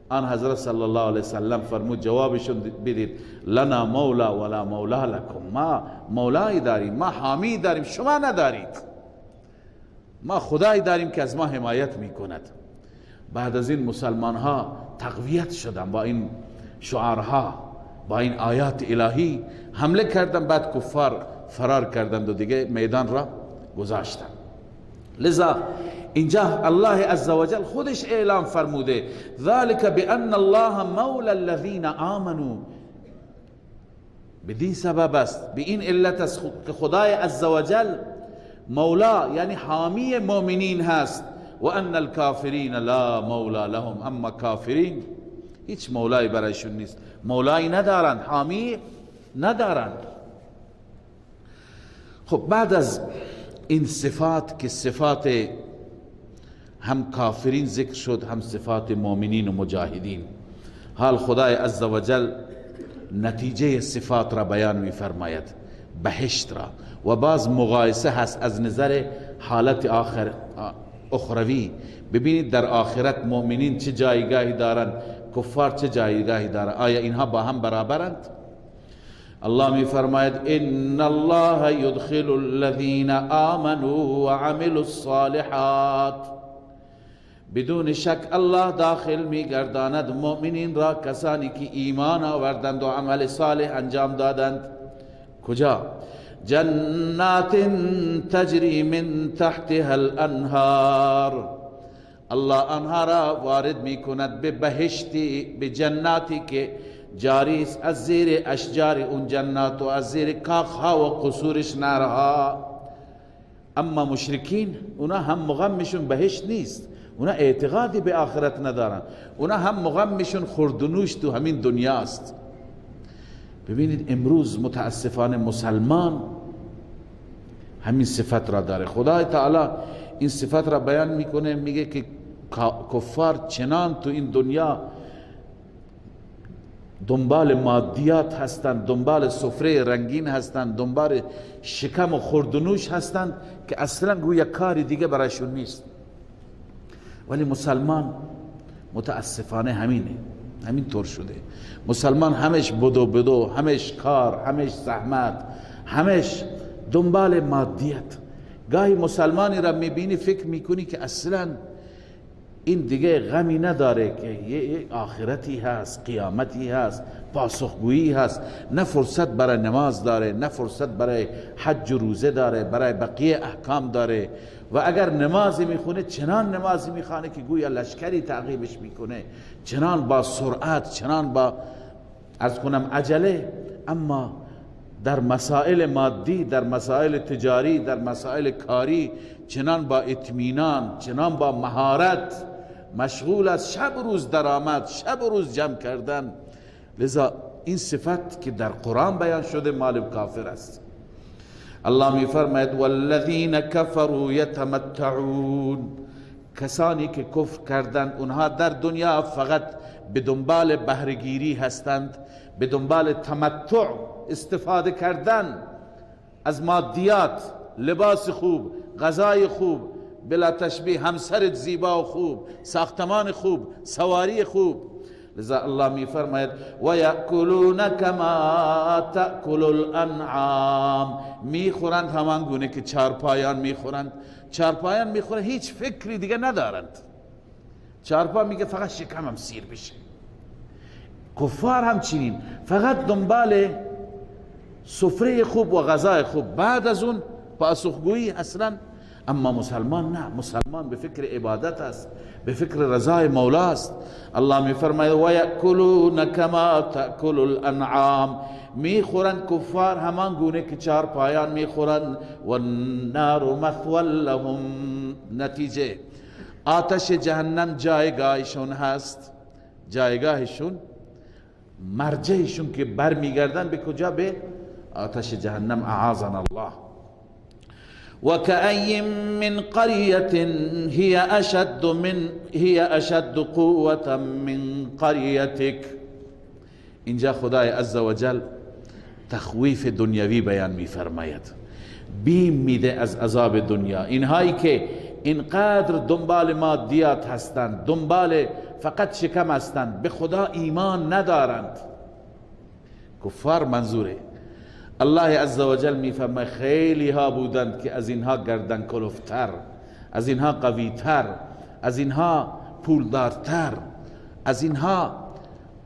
آن حضرت صلی الله علیه وسلم فرمود جوابشون بدید: لنا مولا ولا مولا لکم، ما مولایی داریم، ما حامی داریم، شما ندارید. ما خدایی داریم که از ما حمایت میکند. بعد از این مسلمان ها تقویت شدن با این شعارها، با این آیات الهی حمله کردن. بعد کفار فرار کردند و دیگه میدان را گذاشتن. لذا اینجا الله عزوجل خودش اعلام فرموده: ذلك بأن الله مولا الذين آمنوا. بدین سبب است، به این علت است که خدای عزوجل مولا یعنی حامی مؤمنین هست. و ان الکافرین لا مولا لهم، اما کافرین هیچ مولای برایشون نیست، مولای ندارند، حامی ندارند. خب بعد از این صفات که صفات هم کافرین ذکر شد، هم صفات مؤمنین و مجاهدین، حال خدای عزوجل نتیجه صفات را بیان می فرماید، بهشت را. و باز مقایسه هست از نظر حالت اخروی. ببینید در آخرت مؤمنین چه جایگاهی دارند، کفار چه جایگاهی دارند، آیا اینها با هم برابرند؟ الله می فرماید: ان الله يدخل الذين آمنوا وعملوا الصالحات. بدون شک الله داخل می گرداند مؤمنین را، کسانی که ایمان آوردند و عمل صالح انجام دادند. کجا؟ جنات تجری من تحتها الانهار. الله آنها را وارد می کند به بهشتی، به جناتی که جاری است از زیر اشجار اون جنات و از زیر کاخها و قصورش نارها. اما مشرکین اونا هم مغمشون بهشت نیست، اونا اعتقادی به آخرت ندارن، اونا هم مغمشون خوردنوش تو همین دنیاست. ببینید امروز متاسفانه مسلمان همین صفت را داره. خدای تعالی این صفت را بیان میکنه، میگه که کفار چنان تو این دنیا دنبال مادیات هستند، دنبال سفره رنگین هستند، دنبال شکم و خوردنوش هستند که اصلا گویا کاری دیگه برایشون نیست. ولی مسلمان متاسفانه همین طور شده. مسلمان همش بدو، همش کار، همش زحمت، همش دنبال مادیت. گاهی مسلمانی را میبینی فکر میکنی که اصلا این دیگه غمی نداره که یه آخرتی هست، قیامتی هست، پاسخگویی هست، نه فرصت برای نماز داره، نه فرصت برای حج و روزه داره، برای بقیه احکام داره. و اگر نمازی میخونه چنان نمازی میخونه که گویا لشکری تعقیبش میکنه، چنان با سرعت، چنان با عجله. اما در مسائل مادی، در مسائل تجاری، در مسائل کاری چنان با اطمینان، چنان با مهارت مشغول از شب روز درآمد، شب روز جمع کردن. لذا این صفت که در قرآن بیان شده مال کافر است. الله می فرماید والذین کفروا یتمتعون، کسانی که کفر کردند اونها در دنیا فقط به دنبال بهره‌گیری هستند، به دنبال تمتع، استفاده کردن از مادیات، لباس خوب، غذای خوب، بلا تشبیه همسر زیبا و خوب، ساختمان خوب، سواری خوب. لذا الله می فرماید و یأکلون کما تأکل الانعام، میخورند همان گونه که چارپایان میخورند. چارپایان میخورند، هیچ فکری دیگه ندارند. چارپا میگه فقط شکمم سیر بشه. کفار همچنین، فقط دنبال سفره خوب و غذای خوب، بعد از اون پاسخگویی اصلا. اما مسلمان نه، مسلمان به فکر عبادت است، به فکر رضای مولا است. الله می فرماید و یأکلون کما تأکل الانعام، میخورند کفار همان گونه که چار پایان میخورند. و النار مثوی لهم، نتیجه آتش جهنم جایگاهشون هست، جایگاهشون، مرجعشون که برمیگردن به کجا؟ به آتش جهنم. اعاذنا الله. وكأي من قرية هي أشد قوة من قريتك. اینجا خدای عزوجل تخویف دنیوی بیان می فرماید، بیم میده از عذاب دنیا. اینهایی که اینقدر دنبال مادیات هستند، دنبال فقط شکم هستند، به خدا ایمان ندارند، کفار منظوره. الله عزوجل می فرماید خیلی ها بودند که از اینها گردن کلفتر، از اینها قویتر، از اینها پولدارتر، از اینها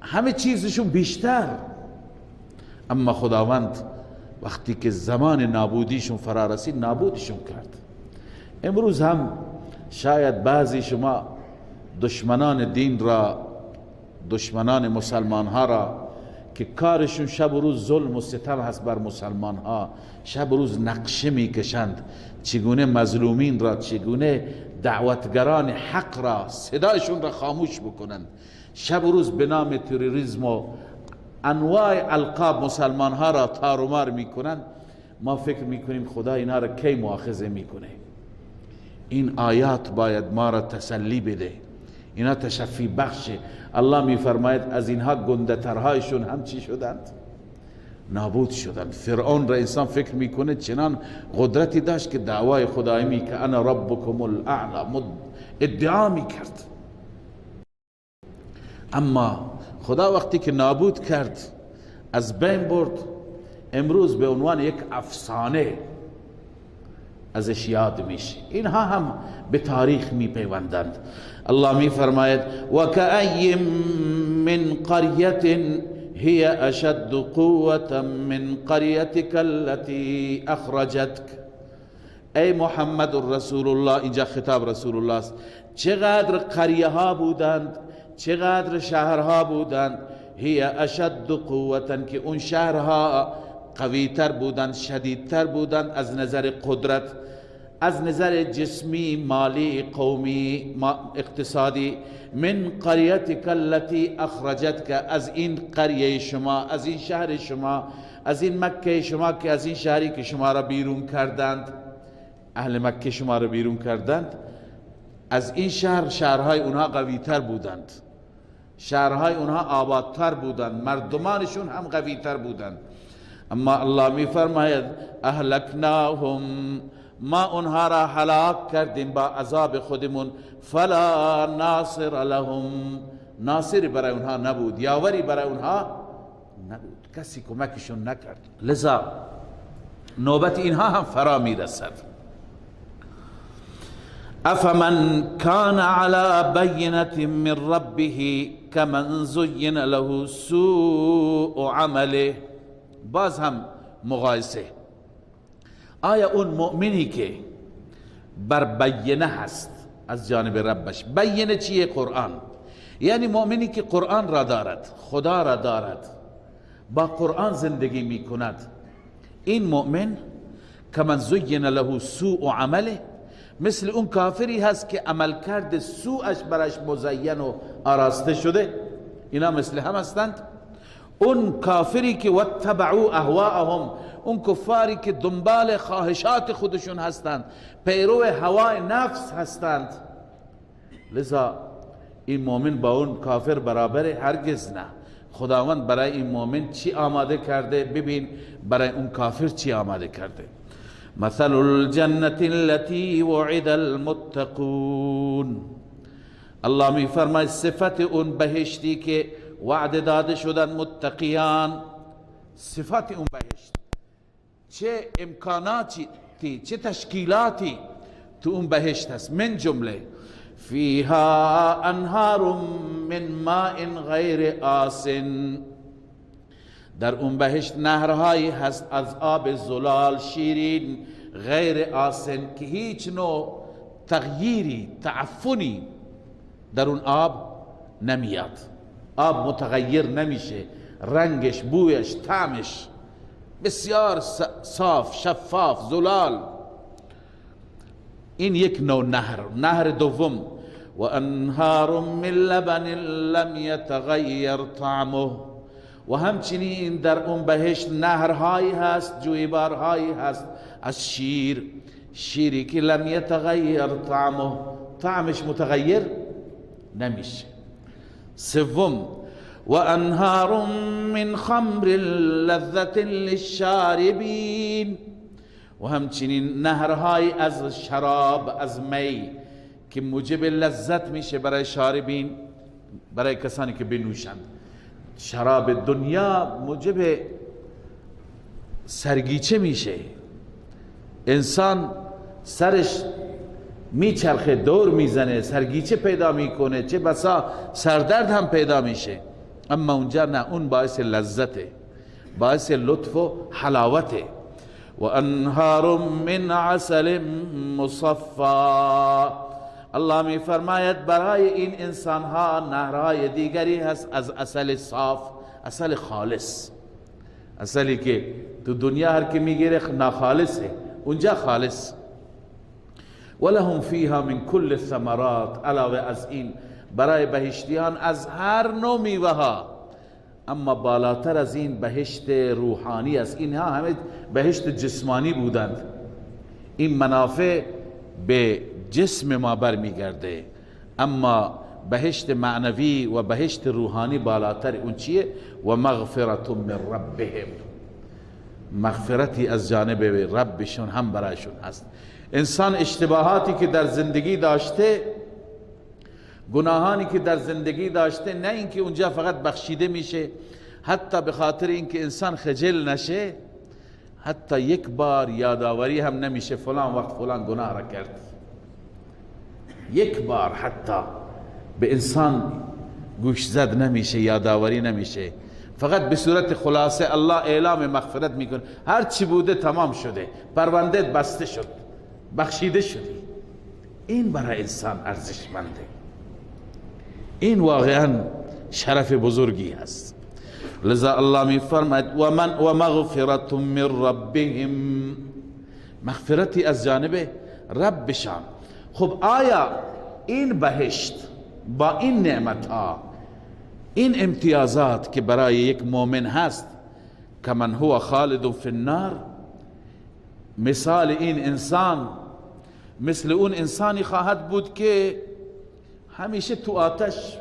همه چیزشون بیشتر. اما خداوند وقتی که زمان نابودیشون فرا رسید نابودشون کرد. امروز هم شاید بعضی شما دشمنان دین را، دشمنان مسلمان ها را که کارشون شب و روز ظلم و ستم هست بر مسلمان ها، شب و روز نقشه میکشند چگونه مظلومین را، چگونه دعوتگران حق را، صدایشون را خاموش بکنند، شب و روز به نام تروریسم و انواع القاب مسلمان ها را تار و مار میکنند. ما فکر میکنیم خدا اینا را کی مؤاخذه میکنه؟ این آیات باید ما را تسلی بده، اینا تشفی بخشه. الله میفرماید از اینها گنده ترهایشون هم چی شدند؟ نابود شدند. فرعون را انسان فکر میکنه چنان قدرتی داشت که دعوای خدایی می که انا ربکم الاعلی ادعا میکرد. اما خدا وقتی که نابود کرد، از بین برد، امروز به عنوان یک افسانه ازش یاد میشه. اینها هم به تاریخ میپیوندند. الله میفرماید و کأی من قریة هی اشد قوة من قریتک التي اخرجتک. ای محمد رسول الله، اینجا خطاب رسول الله است، چقدر قریه ها بودند، چقدر شهرها بودند، هی اشد قوة، که اون شهرها قویتر بودند، شدیدتر بودند از نظر قدرت، از نظر جسمی، مالی، قومی، اقتصادی. من قریتک التي اخرجتک، از این قریه شما، از این شهر شما، از این مکه شما، که از این شهری که شما را بیرون کردند. اهل مکه شما رو بیرون کردند، از این شهرهای اونها قویتر بودند، شهرهای اونها آبادتر بودند، مردمانشون هم قویتر بودند. اما الله می فرماید اهلکناهم، ما اونها را هلاک کردیم با عذاب خودمون، فلا ناصر لهم، ناصری برای اونها نبود، یاوری برای اونها نبود، کسی کمکشون نکرد. لذا نوبت اینها هم فرا می رسد. افمن کان علی بینة من ربه کمن زین له سوء عمله. باز هم مقایسه، آیا اون مؤمنی که بر بینه هست از جانب ربش، بینه چیه؟ قرآن، یعنی مؤمنی که قرآن را دارد، خدا را دارد، با قرآن زندگی می کند، این مؤمن کمن زین له سوء عمله، مثل اون کافری هست که عملکرد سوءش برش مزین و آراسته شده، اینا مثل هم هستند. اون کافری که واتبعوا اهواءهم، اون کفاری که دنبال خواهشات خودشون هستند، پیرو هوای نفس هستند، لذا این مؤمن با اون کافر برابره؟ هرگز نه. خداوند برای این مؤمن چی آماده کرده؟ ببین برای اون کافر چی آماده کرده. مثل الجنة التي وعد المتقون، الله می فرماید صفت اون بهشتی که وعده داده شدن متقیان، صفت اون بهشت، چه امکاناتی، چه تشکیلاتی تو اون بهشت هست. من جمله فیها انهار من ماء غیر آسن، در اون بهشت نهرهایی هست از آب زلال شیرین، غیر آسن، که هیچ نوع تغییری، تعفنی در اون آب نمیاد، آب متغیر نمیشه، رنگش، بویش، طعمش بسیار صاف، شفاف، زلال. این یک نوع نهر. نهر دوم و انهار من لبن لم یتغیر طعمه، و همچنین در اون بهشت نهرهایی هست، جویبارهایی هست از شیر، شیری که لم یتغیر طعمه، طعمش متغیر نمیشه. سوم و انهار من خمر لذت للشاربین، و همچنین نهرهای از شراب، از می که موجب لذت میشه برای شاربین، برای کسانی که بنوشند. شراب دنیا موجب سرگیچه میشه، انسان سرش میچرخه، دور میزنه، سرگیچه پیدا میکنه، چه بسا سردرد هم پیدا میشه. اما اونجا نه، اون باعث لذته، باعث لطف و حلاوته. و انهار من عسل مصفا، الله می فرماید برای این انسان ها نهرهای دیگری هست از عسل صاف، عسل خالص، عسلی که تو دنیا هر که میگیره ناخالصه، اونجا خالص. ولهم فیها من کل الثمرات، علاوه از این برای بهشتیان از هر نوع میوه ها. اما بالاتر از این بهشت روحانی است. اینها همه بهشت جسمانی بودند، این منافع به جسم ما برمیگرده، اما بهشت معنوی و بهشت روحانی بالاتر. اون چیه؟ و مغفرت من ربهم، مغفرتی از جانب ربشون هم برایشون هست. انسان اشتباهاتی که در زندگی داشته، گناهانی که در زندگی داشته، نه اینکه اونجا فقط بخشیده میشه، حتی به خاطر اینکه انسان خجل نشه، حتی یک بار یادآوری هم نمیشه فلان وقت فلان گناه را کرد. یک بار حتی به انسان گوش زد نمیشه، یادآوری نمیشه، فقط به صورت خلاصه الله اعلام مغفرت میکنه، هر چی بوده تمام شده، پرونده بسته شد، بخشیده شدی. این برای انسان ارزشمنده، این واقعا شرف بزرگی هست. لذا الله می فرماید و مغفرت من ربهم، مغفرتی از جانب ربشان. خب آیا این بهشت با این نعمت ها، این امتیازات که برای یک مؤمن هست، کمن هو خالد فی النار، مثال این انسان مثل اون انسانی خواهد بود که همیشه تو آتش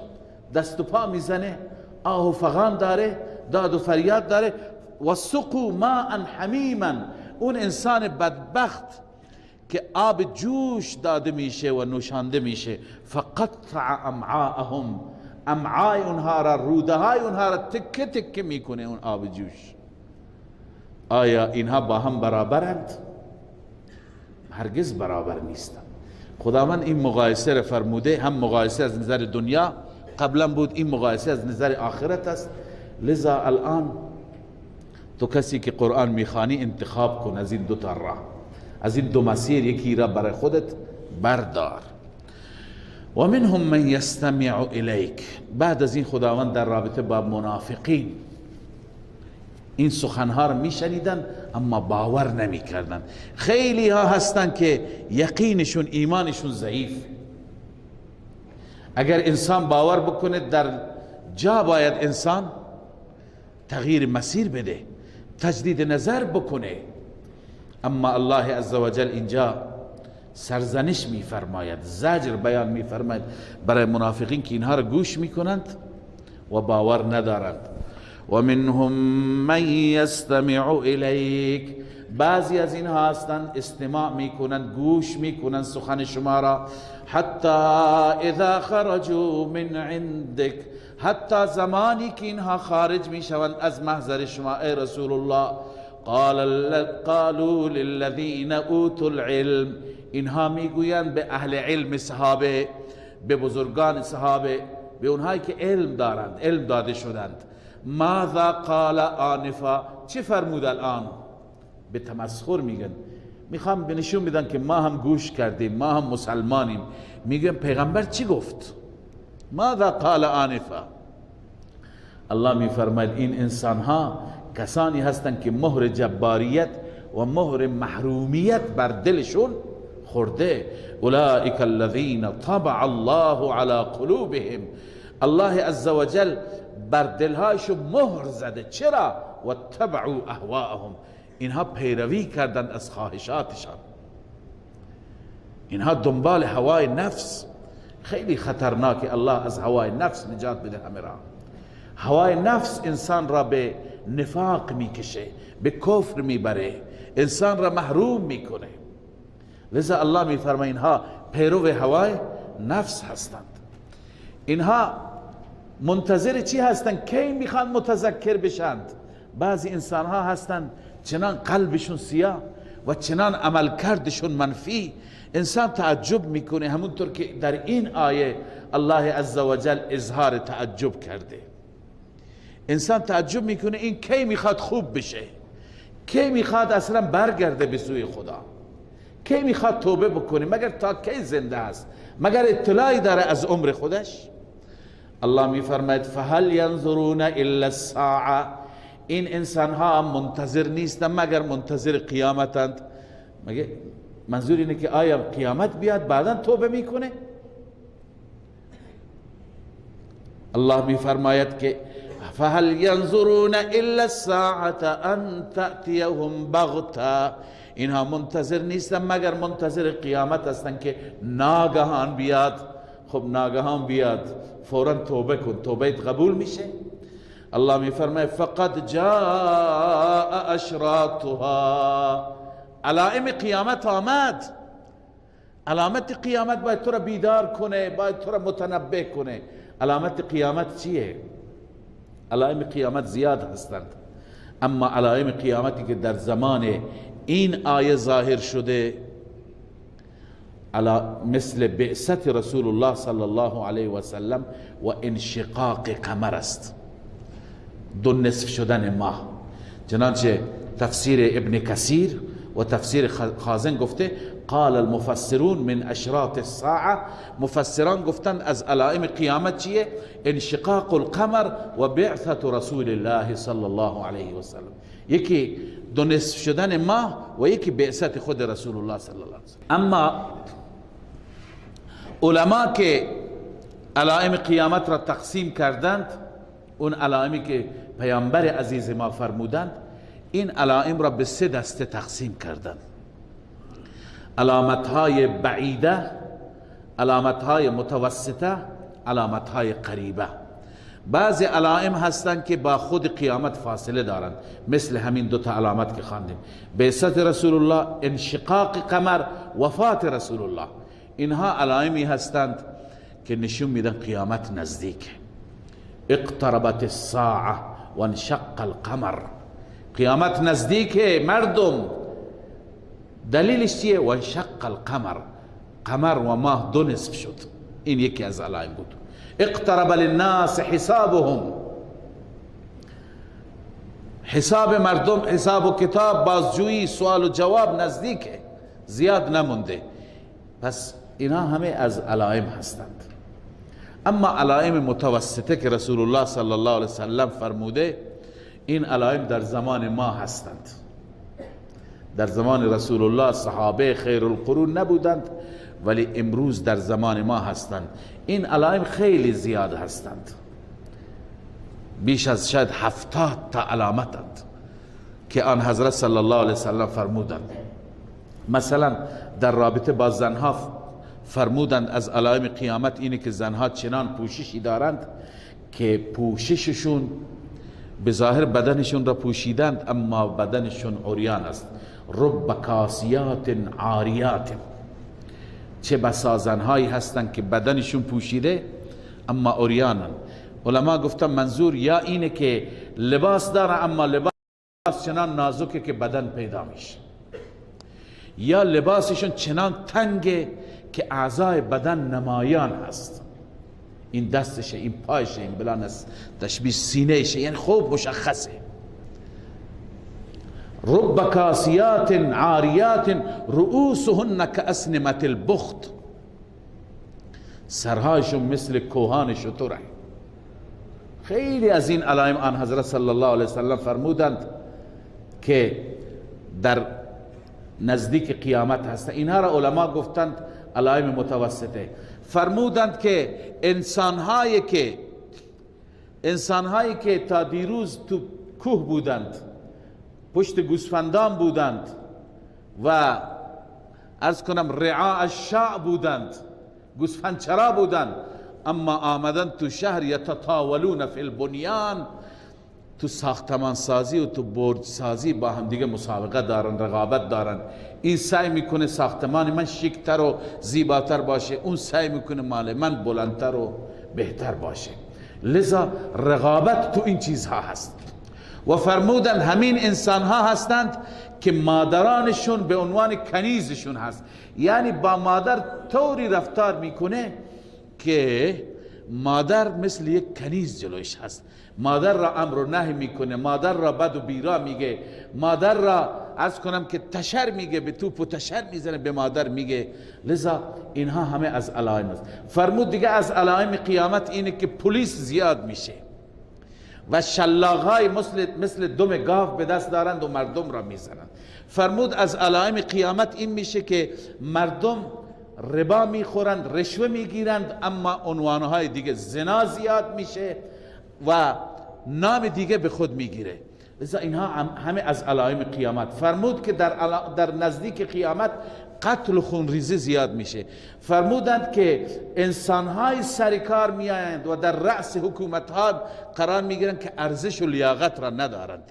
دست و پا میزنه، آه و فغان داره، داد و فریاد داره. و سقوا ماء حمیما، اون انسان بدبخت که آب جوش داده میشه و نوشانده میشه. فقطع امعاءهم، امعای اونها را، روده های اونها را تکه تکه میکنه اون آب جوش. آیا اینها با هم برابرند؟ هرگز برابر نیستند. خداوند این مقایسه را فرموده، هم مقایسه از نظر دنیا قبلا بود، این مقایسه از نظر آخرت است. لذا الان تو کسی که قرآن میخوانی انتخاب کن از این دو تا راه، از این دو مسیر یکی را برای خودت بردار. و منهم من یستمع الیک. بعد از این خداوند در رابطه با منافقین این سخنها را میشنیدن اما باور نمیکردن. خیلی ها هستن که یقینشون، ایمانشون ضعیف. اگر انسان باور بکنه در جا باید انسان تغییر مسیر بده، تجدید نظر بکنه. اما الله عزوجل اینجا سرزنش میفرماید، زجر بیان میفرماید برای منافقین که اینها را گوش میکنند و باور ندارند. و منهم من یستمع الیک. بعضی از اینها هستند استماع میکنند، گوش میکنند سخن شما را. حتی اذا خرجوا من عندك، حتی زمانی که اینها خارج میشوند از محضر شما ای رسول الله. قالوا للذین اوتوا العلم، اینها میگویند به اهل علم صحابه، به بزرگان صحابه، به اونهایی که علم دارند، علم داده شدند. ماذا قال آنفا، چه فرمود الان؟ به تمسخر میگن، میخوام بنشون میدن که ما هم گوش کردیم، ما هم مسلمانیم. میگن پیغمبر چی گفت؟ ماذا قال آنفا. الله میفرماید این انسان ها کسانی هستند که مهر جباریت و مهر محرومیت بر دلشون خورده. اولئک الذین طبع الله علی قلوبهم، الله عزوجل بر دلهایشون مهر زده. چرا؟ و تبعوا اهواءهم، اینها پیروی کردند از خواهشاتشان، اینها دنبال هوای نفس. خیلی خطرناکه الله از هوای نفس نجات بده همه را. هوای نفس انسان را به نفاق میکشه، به کفر میبره، انسان را محروم میکنه. لذا الله میفرماید اینها پیرو هوای نفس هستند. اینها منتظر چی هستند؟ کی میخوان متذکر بشند؟ بعضی انسان ها هستند چنان قلبشون سیاه و چنان عمل کردشون منفی، انسان تعجب میکنه. همونطور که در این آیه الله عزوجل اظهار تعجب کرده، انسان تعجب میکنه این کی میخواد خوب بشه، کی میخواد اصلا برگرده به سوی خدا، کی میخواد توبه بکنه، مگر تا کی زنده است، مگر اطلاعی داره از عمر خودش؟ الله میفرماید فهل ینظرون الا الساعه، این انسان ها منتظر نیستن مگر منتظر قیامتند. مگه منظور اینه که آیا قیامت بیاد بعدا توبه میکنه؟ الله میفرماید که فهل ینظرون الا الساعه ان تأتیهم بغته، اینها منتظر نیستن مگر منتظر قیامت هستن که ناگهان بیاد. خب ناگهان بیاد فورا توبه کن، توبه قبول میشه؟ الله میفرماید فقد جاء اشراطها، علائم قیامت آمد. علامت قیامت باید تو را بیدار کنه، باید تو را متنبه کنه. علامت قیامت چیه؟ علائم قیامت زیاد هستند، اما علائم قیامتی که در زمان این آیه ظاهر شده مثل بعثت رسول الله صلی الله علیه و سلم و انشقاق قمر است، دو نصف شدن ماه. چنانچه تفسیر ابن کثیر و تفسیر خازن گفته قال المفسرون من اشراط الساعه، مفسران گفتند از علائم قیامت چیه؟ انشقاق القمر و بعثت رسول الله صلی الله علیه و سلم، یکی دو نصف شدن ماه و یکی بعثت خود رسول الله صلی الله علیه و سلم. اما علما که علائم قیامت را تقسیم کردند، اون علائمی که پیامبر عزیز ما فرمودند، این علائم را به سه دسته تقسیم کردند. علامتهای بعیده، علامتهای متوسطه، علامتهای قریبه. بعضی علائم هستند که با خود قیامت فاصله دارند، مثل همین دو تا علامت که خواندیم: بعثت رسول الله، انشقاق قمر، وفات رسول الله. اینها علائمی هستند که نشون میدن قیامت نزدیک. اقتربت الساعه وانشق القمر، قیامت نزدیکه مردم. دلیلش چیه؟ وانشق القمر، قمر و ماه دو نصف شد. این یکی از علائم بود. اقترب للناس حسابهم، حساب مردم، حساب و کتاب، بازجویی، سوال و جواب نزدیکه، زیاد نمونده. پس اینا همه از علائم هستند. اما علائم متوسطه که رسول الله صلی الله علیه وسلم فرموده، این علائم در زمان ما هستند. در زمان رسول الله صحابه خیر القرون نبودند، ولی امروز در زمان ما هستند. این علائم خیلی زیاد هستند، بیش از شاید 70 تا علامتند که آن حضرت صلی الله علیه وسلم فرمودند. مثلا در رابطه با زنها فرمودند از علائم قیامت اینه که زنها چنان پوششی دارند که پوشششون به ظاهر بدنشون را پوشیدند اما بدنشون عریان است. رب کاسیات عاریات، چه بسا زنهایی هستند که بدنشون پوشیده اما عریانند. علما گفتن منظور یا اینه که لباس داره اما لباس چنان نازکه که بدن پیدا میشه، یا لباسشون چنان تنگه که اعضای بدن نمایان هست. این دستشه، این پایشه، این بلان است، تشبیه سینهشه، یعنی خوب مشخصه. رب کاسیات عاریات رؤوسهن کاسنمة البخت، سرهایشون مثل کوهان شتره. خیلی از این علائم آن حضرت صلی الله علیه وسلم فرمودند که در نزدیک قیامت هست. اینها را علما گفتند علائم متوسطه. فرمودند که انسانهایی که تا دیروز تو کوه بودند، پشت گوسفندان بودند و عرض کنم رعاء الشاء بودند، گوسفندچرا بودند، اما آمدند تو شهر یتطاولون فی البنیان، تو ساختمان سازی و تو برج سازی با هم دیگه مسابقه دارن، رقابت دارن. این سعی میکنه ساختمان من شیکتر و زیباتر باشه، اون سعی میکنه مال من بلندتر و بهتر باشه. لذا رقابت تو این چیزها هست. و فرمودن همین انسان ها هستند که مادرانشون به عنوان کنیزشون هست، یعنی با مادر طوری رفتار میکنه که مادر مثل یک کنیز جلوش هست. مادر را امر و نهی میکنه، مادر را بد و بیرا میگه، مادر را عرض کنم که تشر میگه، به توپ و تشر میزنه به مادر میگه. لذا اینها همه از علائم است. فرمود دیگه از علائم قیامت اینه که پلیس زیاد میشه و شلاقهای مثل دم گاو به دست دارند و مردم را میزنند. فرمود از علائم قیامت این میشه که مردم ربا میخورند، رشوه میگیرند، اما عنوانهای دیگه، زنا زیاد میشه و نام دیگه به خود میگیره. لذا اینها همه از علائم قیامت. فرمود که در نزدیک قیامت قتل و خونریزی زیاد میشه. فرمودند که انسانهای سرکار میآیند و در رأس حکومتها قرار میگیرند که ارزش و لیاقت را ندارند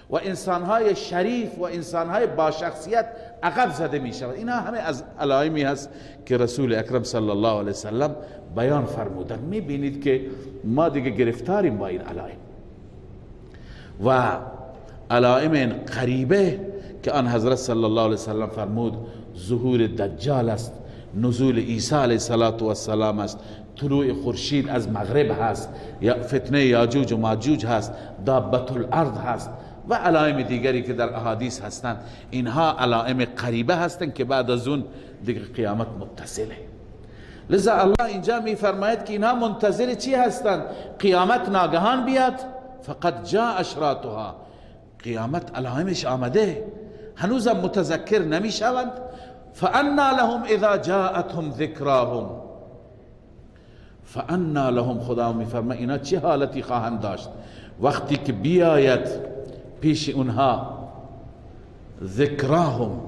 و انسانهای شریف و انسانهای با شخصیت عقب زده میشوند. اینا همه از علائمی هست که رسول اکرم صلی الله علیه وسلم بیان فرمودند. میبینید که ما دیگه گرفتاریم با این علائم. و علائم قریبه که آن حضرت صلی الله علیه وسلم فرمود ظهور دجال است، نزول عیسی علیه السلام است، طلوع خورشید از مغرب هست، یا فتنه یاجوج و ماجوج هست، دابت الارض هست و علائم دیگری که در احادیث هستند. اینها علائم قریبه هستند که بعد از اون دیگه قیامت متصله. لذا الله اینجا می فرماید که اینها منتظر چی هستند؟ قیامت ناگهان بیاد. فقط جاء اشراطها، قیامت علائمش آمده، هنوزم متذکر نمی شوند. فانا لهم اذا جاءتهم ذکراهم، فانا لهم، خدا می فرماید اینا چه حالتی خواهند داشت وقتی که بیاید پیش اونها ذکراهم،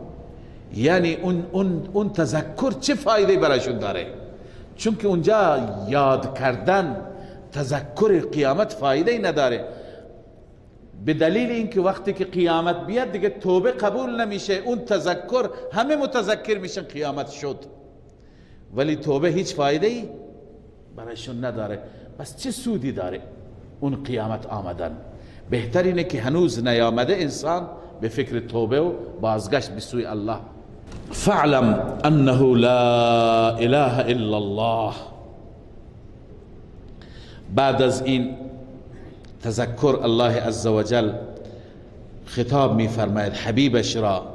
یعنی اون تذکر چه فایده برایشون داره؟ چون که اونجا یاد کردن تذکر قیامت فایده ای نداره، به دلیل اینکه وقتی که قیامت بیاد دیگه توبه قبول نمیشه، اون تذکر همه متذکر میشن قیامت شد، ولی توبه هیچ فایده ای برایشون نداره. پس چه سودی داره اون قیامت آمدن؟ بهتر اینه که هنوز نیامده انسان به فکر توبه و بازگشت به سوی الله. فاعلم انه لا اله الا الله. بعد از این تذکر الله عزوجل خطاب می فرماید حبیبش را،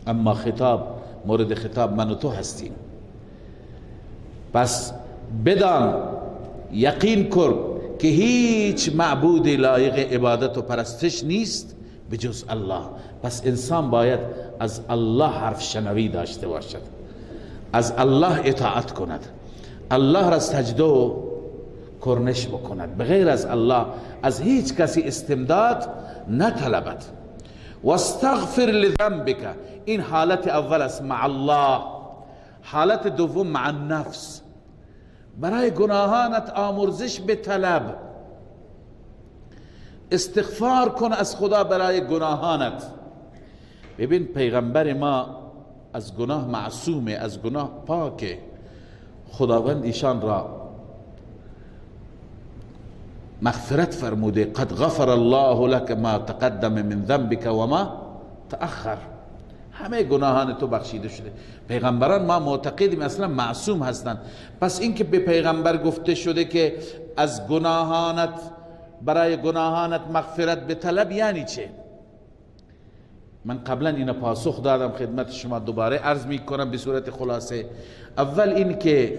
اما خطاب مورد خطاب من و تو هستیم، پس بدان یقین کن که هیچ معبود لایق عبادت و پرستش نیست به جز الله. پس انسان باید از الله حرف شنوی داشته باشد، از الله اطاعت کند، الله را سجده و کرنش بکند، بغیر از الله از هیچ کسی استمداد نطلبد. واستغفر لذنبک، این حالت اول است مع الله. حالت دوم مع النفس، برای گناهانت آمرزش به طلب، استغفار کن از خدا برای گناهانت. ببین پیغمبر ما از گناه معصومه، از گناه پاکه. خداوند ایشان را مغفرت فرموده، قد غفر الله لك ما تقدم من ذنبك و ما تأخر، همه گناهان تو بخشیده شده. پیغمبران ما معتقدیم اصلا معصوم هستند. پس اینکه به پیغمبر گفته شده که از گناهانت، برای گناهانت مغفرت به طلب، یعنی چه؟ من قبلا اینا پاسخ دادم خدمت شما، دوباره عرض می کنم به صورت خلاصه. اول این که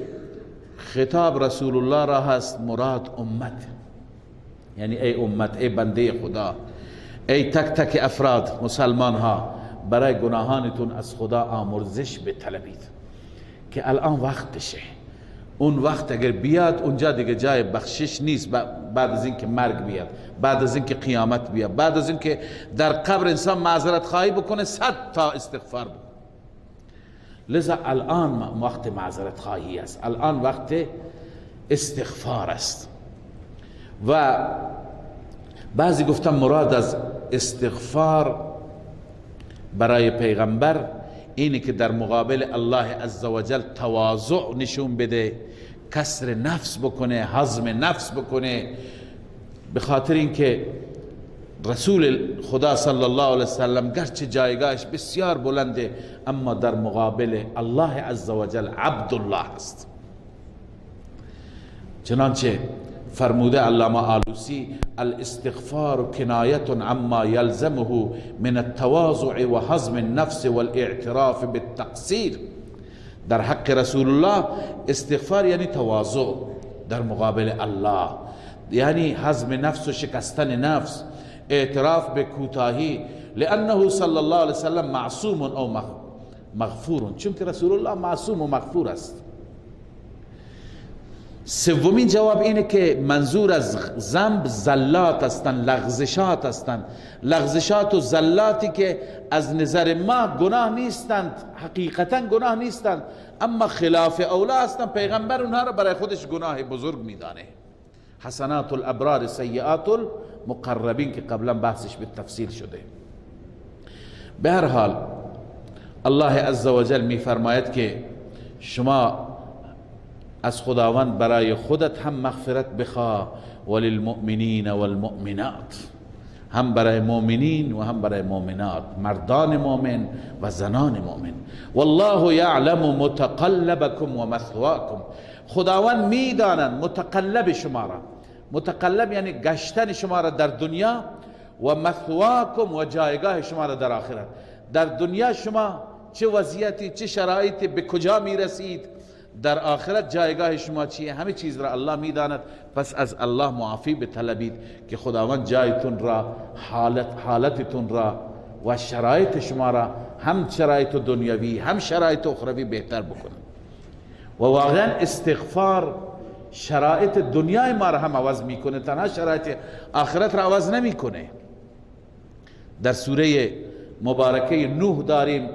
خطاب رسول الله را هست، مراد امت، یعنی ای امت، ای بنده خدا، ای تک تک افراد مسلمان ها، برای گناهانتون از خدا آمرزش بطلبید که الان وقتشه. اون وقت اگر بیاد اونجا دیگه جای بخشش نیست، بعد از اینکه مرگ بیاد، بعد از اینکه قیامت بیاد، بعد از اینکه در قبر انسان معذرت خواهی بکنه 100 تا استغفار بکنه. لذا الان وقت معذرت خواهی است، الان وقت استغفار است. و بعضی گفتم مراد از استغفار برای پیغمبر اینه که در مقابل الله عزوجل تواضع نشون بده، کسر نفس بکنه، هضم نفس بکنه، به خاطر اینکه رسول خدا صلی الله علیه وسلم گرچه جایگاهش بسیار بلنده، اما در مقابل الله عزوجل عبدالله است. چنانچه فرموده علامه آلوسی، الاستغفار کنایت عما یلزمه من التواضع و هضم النفس والاعتراف بالتقصیر. در حق رسول الله استغفار یعنی تواضع در مقابل الله، یعنی هضم نفس و شکستن نفس، اعتراف به کوتاهی، لانه صلی الله علیه وسلم معصوم او مغفور، چون که رسول الله معصوم و مغفور است. سومین جواب اینه که منظور از ذنب زلات هستند، لغزشات هستند، لغزشات و زلاتی که از نظر ما گناه نیستند، حقیقتا گناه نیستند، اما خلاف اولا هستند. پیغمبر اونها را برای خودش گناه بزرگ میدانه. حسنات الابرار سیئات المقربین که قبلا بحثش به تفصیل شده. به هر حال الله عزوجل میفرماید که شما از خداوند برای خودت هم مغفرت بخواه، وللمؤمنین والمؤمنات، هم برای مؤمنین و هم برای مؤمنات، مردان مؤمن و زنان مؤمن. والله یعلم متقلبکم و مثواکم، خداوند میداند متقلب شما را، متقلب یعنی گشتن شما را در دنیا، و مثواکم و جایگاه شما را در آخرت. در دنیا شما چه وضعیتی، چه شرایطی، به کجا میرسید، در آخرت جایگاه شما چیه، همه چیز را الله میداند. پس از الله معافی بطلبید که خداوند جایتون را، حالتتون را و شرایط شما را، هم شرایط دنیوی هم شرایط اخروی بهتر بکنه. و واقعا استغفار شرایط دنیای ما را هم عوض میکنه، تنها شرایط آخرت را عوض نمیکنه. در سوره مبارکه نوح داریم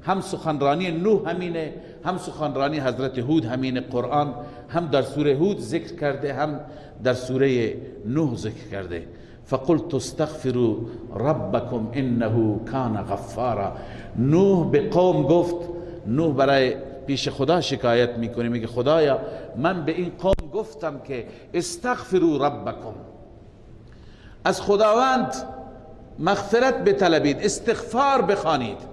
هم سخنرانی نوح همینه، هم سخنرانی حضرت هود همینه. قرآن هم در سوره هود ذکر کرده، هم در سوره نوح ذکر کرده. فقلت استغفروا ربکم انه کان غفارا. نوح به قوم گفت، نوح برای پیش خدا شکایت میکنه، میگه خدایا من به این قوم گفتم که استغفروا ربکم، از خداوند مغفرت بطلبید، استغفار بخوانید.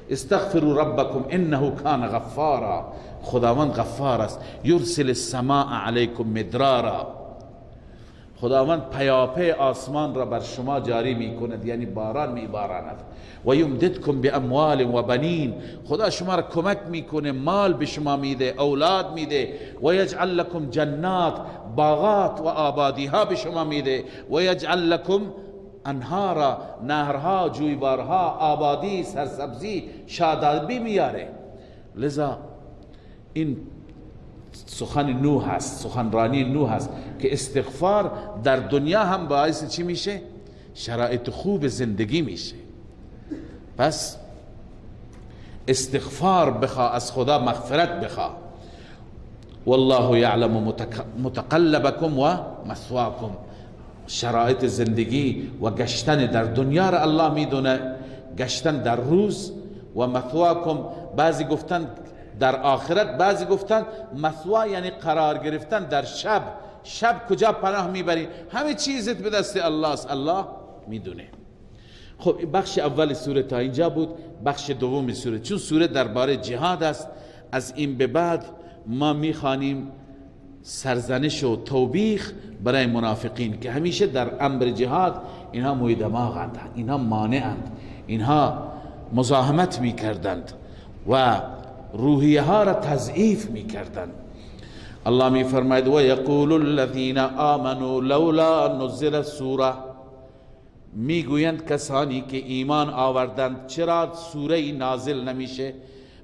استغفروا ربکم انه کان غفارا، خداوند غفار است. یرسل السماء علیکم مدرارا، خداوند پیاپی آسمان را بر شما جاری میکند، یعنی باران میباراند. و یمددکم باموال و بنین، خدا شما را کمک میکنه، مال به شما میده، اولاد میده. و یجعل لکم جنات، باغات و آبادی ها به شما میده. و یجعل لکم انهارا، نهرها، جویبارها، آبادی، سرسبزی، شادابی میاره. لذا این سخن نوح هست، سخنرانی نوح هست که استغفار در دنیا هم باعث چی میشه؟ شرایط خوب زندگی میشه. پس استغفار بخوا، از خدا مغفرت بخوا. والله یعلم متقلبکم و مثواکم، شرایط زندگی و گشتن در دنیا را الله میدونه، گشتن در روز، و مثواکم بعضی گفتن در آخرت، بعضی گفتن مثوا یعنی قرار گرفتن در شب. شب کجا پناه میبری؟ همه چیزت به دست الله است، الله میدونه. خب بخش اول سوره تا اینجا بود. بخش دوم سوره، چون سوره درباره جهاد است، از این به بعد ما میخوانیم سرزنش و توبیخ برای منافقین که همیشه در امر جهاد اینها موی دماغند، اینها مانعند، اینها مزاحمت میکردند و روحیه ها را تضعیف میکردند. الله میفرماید و یقول الذین آمنوا لولا نزل سوره، میگویند کسانی که ایمان آوردند چرا سوره نازل نمیشه.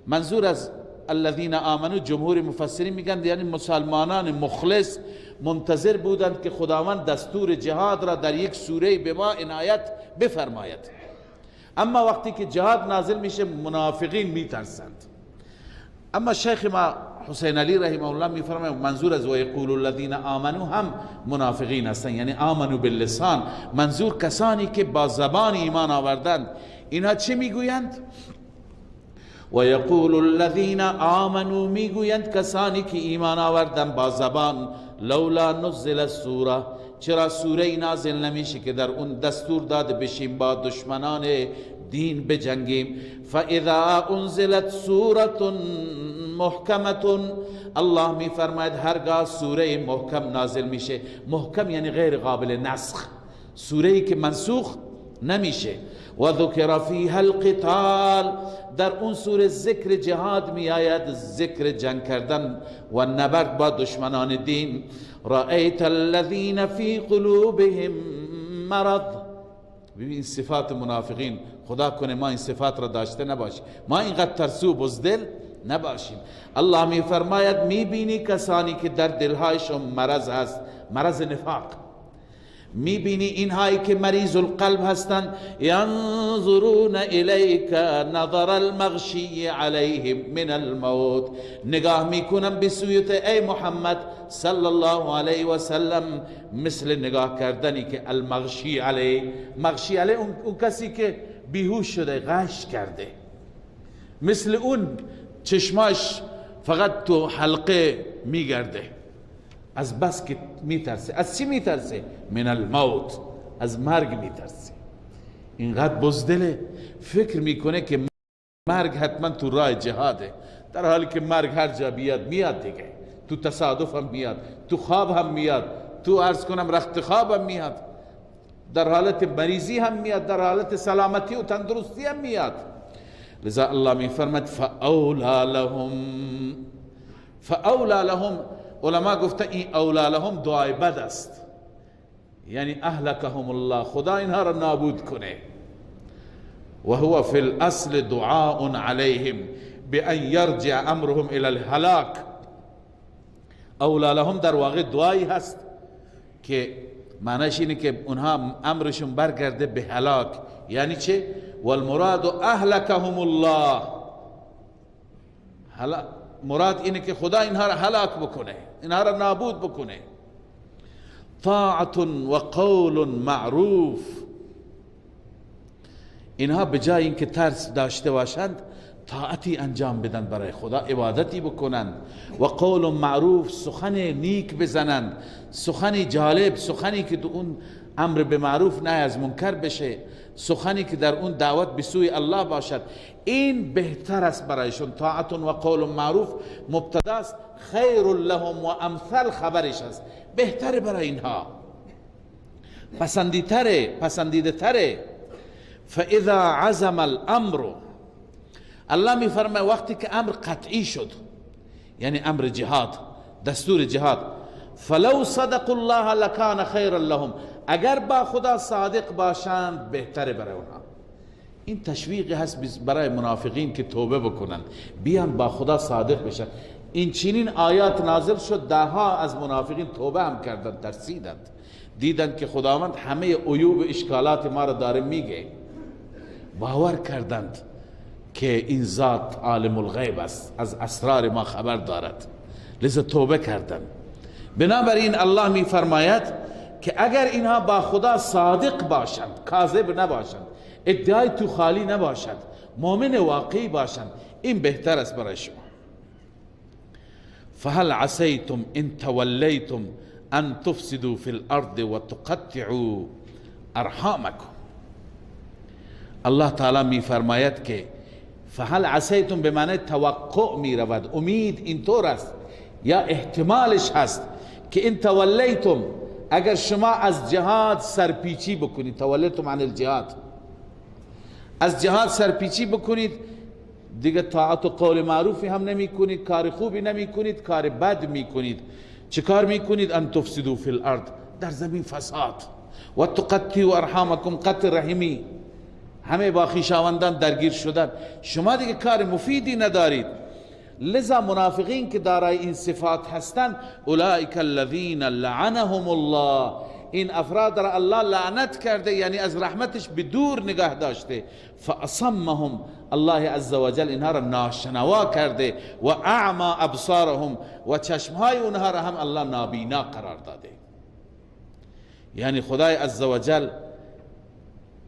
منظور از الذین آمنوا، جمهور مفسرین میگن یعنی مسلمانان مخلص منتظر بودند که خداوند دستور جهاد را در یک سوره به ما عنایت بفرماید. اما وقتی که جهاد نازل میشه منافقین میترسند. اما شیخ ما حسین علی رحمه الله میفرماید منظور از و یقول الذین آمنوا هم منافقین هستند، یعنی آمنو باللسان، منظور کسانی که با زبان ایمان آوردند. اینها چه میگویند؟ و یقول الذین آمنوا، میگویند کسانی که ایمان آوردند با زبان، لولا نزل السوره، چرا سوره نازل نمیشه که در اون دستور داده بشیم با دشمنان دین بجنگیم. فاذا انزلت سوره محکمه، الله میفرماید هرگاه سوره محکم نازل میشه، محکم یعنی غیر قابل نسخ، سوره‌ای که منسوخ نمیشه. و ذکر فیها القتال، در اون سوره ذکر جهاد می آید، ذکر جنگ کردن و نبرد با دشمنان دین. رأیت الذین فی قلوبهم مرض، ببین صفات منافقین، خدا کنه ما این صفات را داشته نباشیم، ما اینقدر ترسو بزدل نباشیم. الله می فرماید می بینی کسانی که در دلهایشون مرض هست، مرض نفاق، می بینی اینهایی که مریض القلب هستند. ینظرون الیک نظر المغشی علیهم من الموت، نگاه میکنن به سویت ای محمد صلی الله علیه و سلم مثل نگاه کردنی که المغشی علیه، مغشی علیه اون کسی که بیهوش شده، غش کرده، مثل اون چشماش فقط تو حلقه میگرده، از بس که میترسه. از چی میترسه؟ من الموت، از مرگ میترسه. اینقدر بزدله، فکر میکنه که مرگ حتما تو راه جهاده، در حالی که مرگ هر جا بیاد میاد دیگه، تو تصادف هم میاد، تو خواب هم میاد، تو عرض کنم رخت خواب هم میاد، در حالت مریضی هم میاد، در حالت سلامتی و تندرستی هم میاد. لذا الله میفرماد فاولا لهم، فاولا لهم، علما گفته این اولا لهم دعای بد است، یعنی اهلکهم الله، خدا اینها را نابود کنه. و هو فی الاصل دعاء علیهم بان یرجع امرهم الى الهلاک. اولا لهم در واقع دعایی هست که معنیش اینه که اونها امرشون برگرده به هلاک. یعنی چه؟ والمراد اهلکهم الله، مراد اینه که خدا اینها را هلاک بکنه، اینها را نابود بکنه. طاعت و قول معروف، اینها به جای اینکه ترس داشته باشند طاعتی انجام بدن برای خدا، عبادتی بکنند. و قول معروف، سخن نیک بزنند، سخنی جالب، سخنی که اون امر به معروف نهی از منکر بشه، سخنی که در اون دعوت به سوی الله باشد. این بهتر است برایشون. طاعت و قول معروف مبتداست، خیر لهم و امثل خبرش است، بهتره برای اینها، پسندیده تره. فاذا عزم الامر، الله می فرماید وقتی که امر قطعی شد، یعنی امر جهاد، دستور جهاد، فلو صدق الله لکان خیرا لهم، اگر با خدا صادق باشند بهتره برای اونها. این تشویقی هست برای منافقین که توبه بکنن، بیان با خدا صادق بشن. این چنین آیات نازل شد، دهها از منافقین توبه هم کردند، ترسیدند، دیدند که خداوند همه عیوب و اشکالات ما را داره میگه، باور کردند که این ذات عالم الغیب است، از اسرار ما خبر دارد، لذا توبه کردند. بنابراین الله می فرماید که اگر اینها با خدا صادق باشند، کاذب نباشند، ادعای تو خالی نباشند، مؤمن واقعی باشند، این بهتر است برای شما. فهل عسیتم ان تولیتم ان تفسدوا فی الارض و تقطعوا ارحامکم. الله تعالی می فرماید که فهل عسیتم به معنی توقع می رود، امید اینطور است یا احتمالش هست که ان تولیتم، اگر شما از جهاد سرپیچی بکنید، تولیتم عن الجهاد، از جهاد سرپیچی بکنید، دیگه طاعت و قول معروفی هم نمی کنید، کار خوبی نمی کنید، کار بد می کنید. چه کار می کنید؟ ان تفسدوا فی الارض، در زمین فساد، و تقطعوا ارحامکم، قطع رحمی، همه با خویشاوندان درگیر شدن، شما دیگه کار مفیدی ندارید. لذا منافقین که دارای این صفات هستند، اولئک الذین لعنهم الله، این افراد را الله لعنت کرده، یعنی از رحمتش به دور نگاه داشته. فاصمهم، الله عزوجل اینها را ناشنوا کرده. و اعما ابصارهم، و چشمهای اونها را هم الله نابینا قرار داده. یعنی خدای عزوجل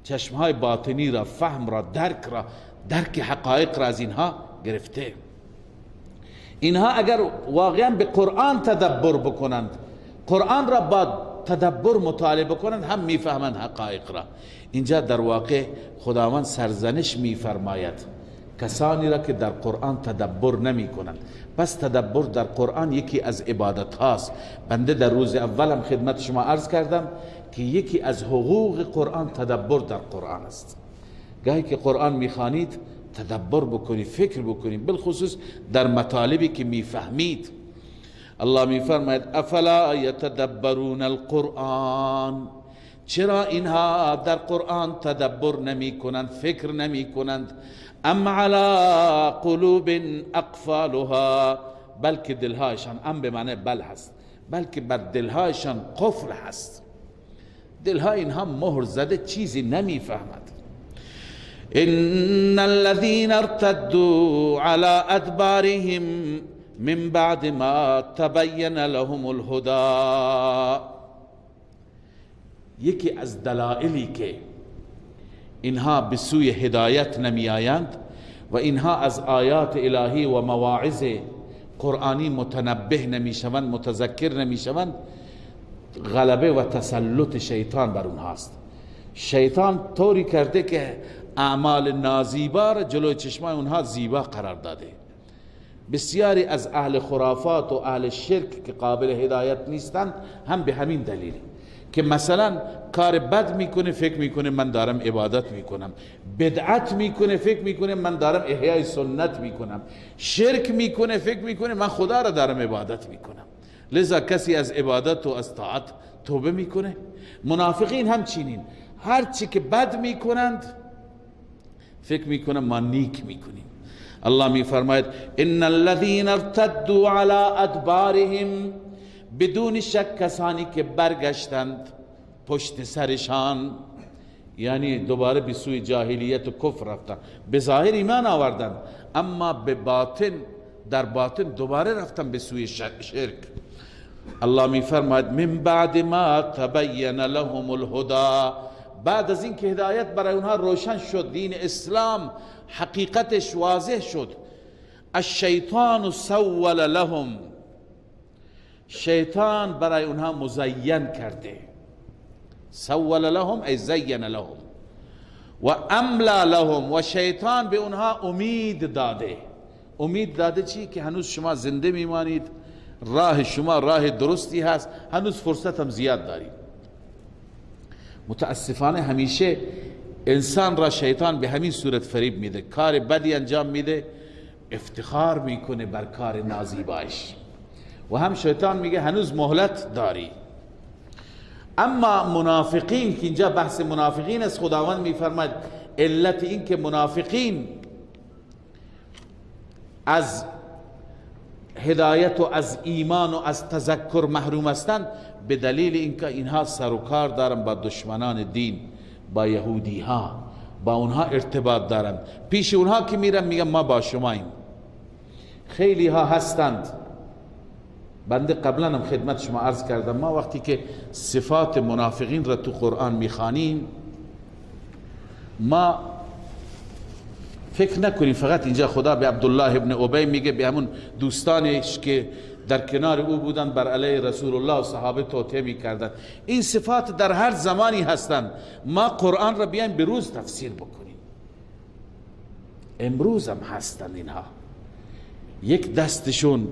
چشمهای باطنی را، فهم را، درک حقایق را از اینها گرفته. اینها اگر واقعا به قرآن تدبر بکنند، قرآن را با تدبر مطالعه بکنند، هم میفهمند حقایق را. اینجا در واقع خداوند سرزنش میفرماید کسانی را که در قرآن تدبر نمی کنند. پس تدبر در قرآن یکی از عبادت هاست. بنده در روز اولم خدمت شما عرض کردم که یکی از حقوق قرآن تدبر در قرآن است. گاهی که قرآن میخوانید تدبر بکنید، فکر بکنید، بالخصوص در مطالبی که میفهمید. الله میفرماید افلا یتدبرون القرآن، چرا اینها در قرآن تدبر نمی کنند، فکر نمی کنند؟ ام علی قلوب اقفالها، بلکه دلهایشان، ام به معنی بل هست، بلکه بر دلهایشان قفل هست، دلها اینها مهر زده، چیزی نمی فهمد. ان الذين ارتدوا على ادبارهم من بعد ما تبين لهم الهدى، یکی از دلائلی که اینها به سوی هدایت نمی آیند و اینها از آیات الهی و مواعظ قرآنی متنبه نمی شوند، متذکر نمی شوند، غلبه و تسلط شیطان بر اونهاست. شیطان طوری کرده که اعمال نازیبا را جلوی چشمای اونها زیبا قرار داده. بسیاری از اهل خرافات و اهل شرک که قابل هدایت نیستند هم به همین دلیل که مثلا کار بد میکنه، فکر میکنه من دارم عبادت میکنم، بدعت میکنه، فکر میکنه من دارم احیای سنت میکنم، شرک میکنه، فکر میکنه من خدا را دارم عبادت میکنم. لذا کسی از عبادت و از طاعت توبه میکنه. منافقین هم چنین، هر چی که بد میکنند فکر میکنن ما نیک میکنیم. الله میفرماید ان الذين ارتدوا على ادبارهم، بدون شک کسانی که برگشتند پشت سرشان، یعنی دوباره به سوی جاهلیت و کفر رفتن. به ظاهر ایمان آوردن اما به باطن، در باطن دوباره رفتن به سوی شرک. الله می فرماید من بعد ما تبین لهم الهدى، بعد از این که هدایت برای اونها روشن شد، دین اسلام حقیقتش واضح شد، الشیطان سول لهم، شیطان برای اونها مزین کرده. سول لهم ای زین لهم و املا لهم، و شیطان به اونها امید داده. امید داده چی؟ که هنوز شما زنده میمانید، راه شما راه درستی هست، هنوز فرصت هم زیاد دارید. متاسفانه همیشه انسان را شیطان به همین صورت فریب میده، کار بدی انجام میده، افتخار میکنه بر کار نازیبایش، و هم شیطان میگه هنوز مهلت داری. اما منافقین، که اینجا بحث منافقین است، خداوند میفرماید علت این که منافقین از هدایت و از ایمان و از تذکر محروم هستند، به دلیل اینکه اینها سر و کار دارن با دشمنان دین، با یهودی ها، با اونها ارتباط دارند. پیش اونها که میرن میگن ما با شماییم. خیلی ها هستند، بنده قبلا هم خدمت شما عرض کردم، ما وقتی که صفات منافقین را تو قرآن میخوانیم، ما فکر نکنیم فقط اینجا خدا به عبدالله ابن ابی میگه، به همون دوستانش که در کنار او بودن بر علیه رسول الله و صحابه توطئه میکردن. این صفات در هر زمانی هستند. ما قرآن را بیایم به روز تفسیر بکنیم، امروز هم هستند اینها. یک دستشون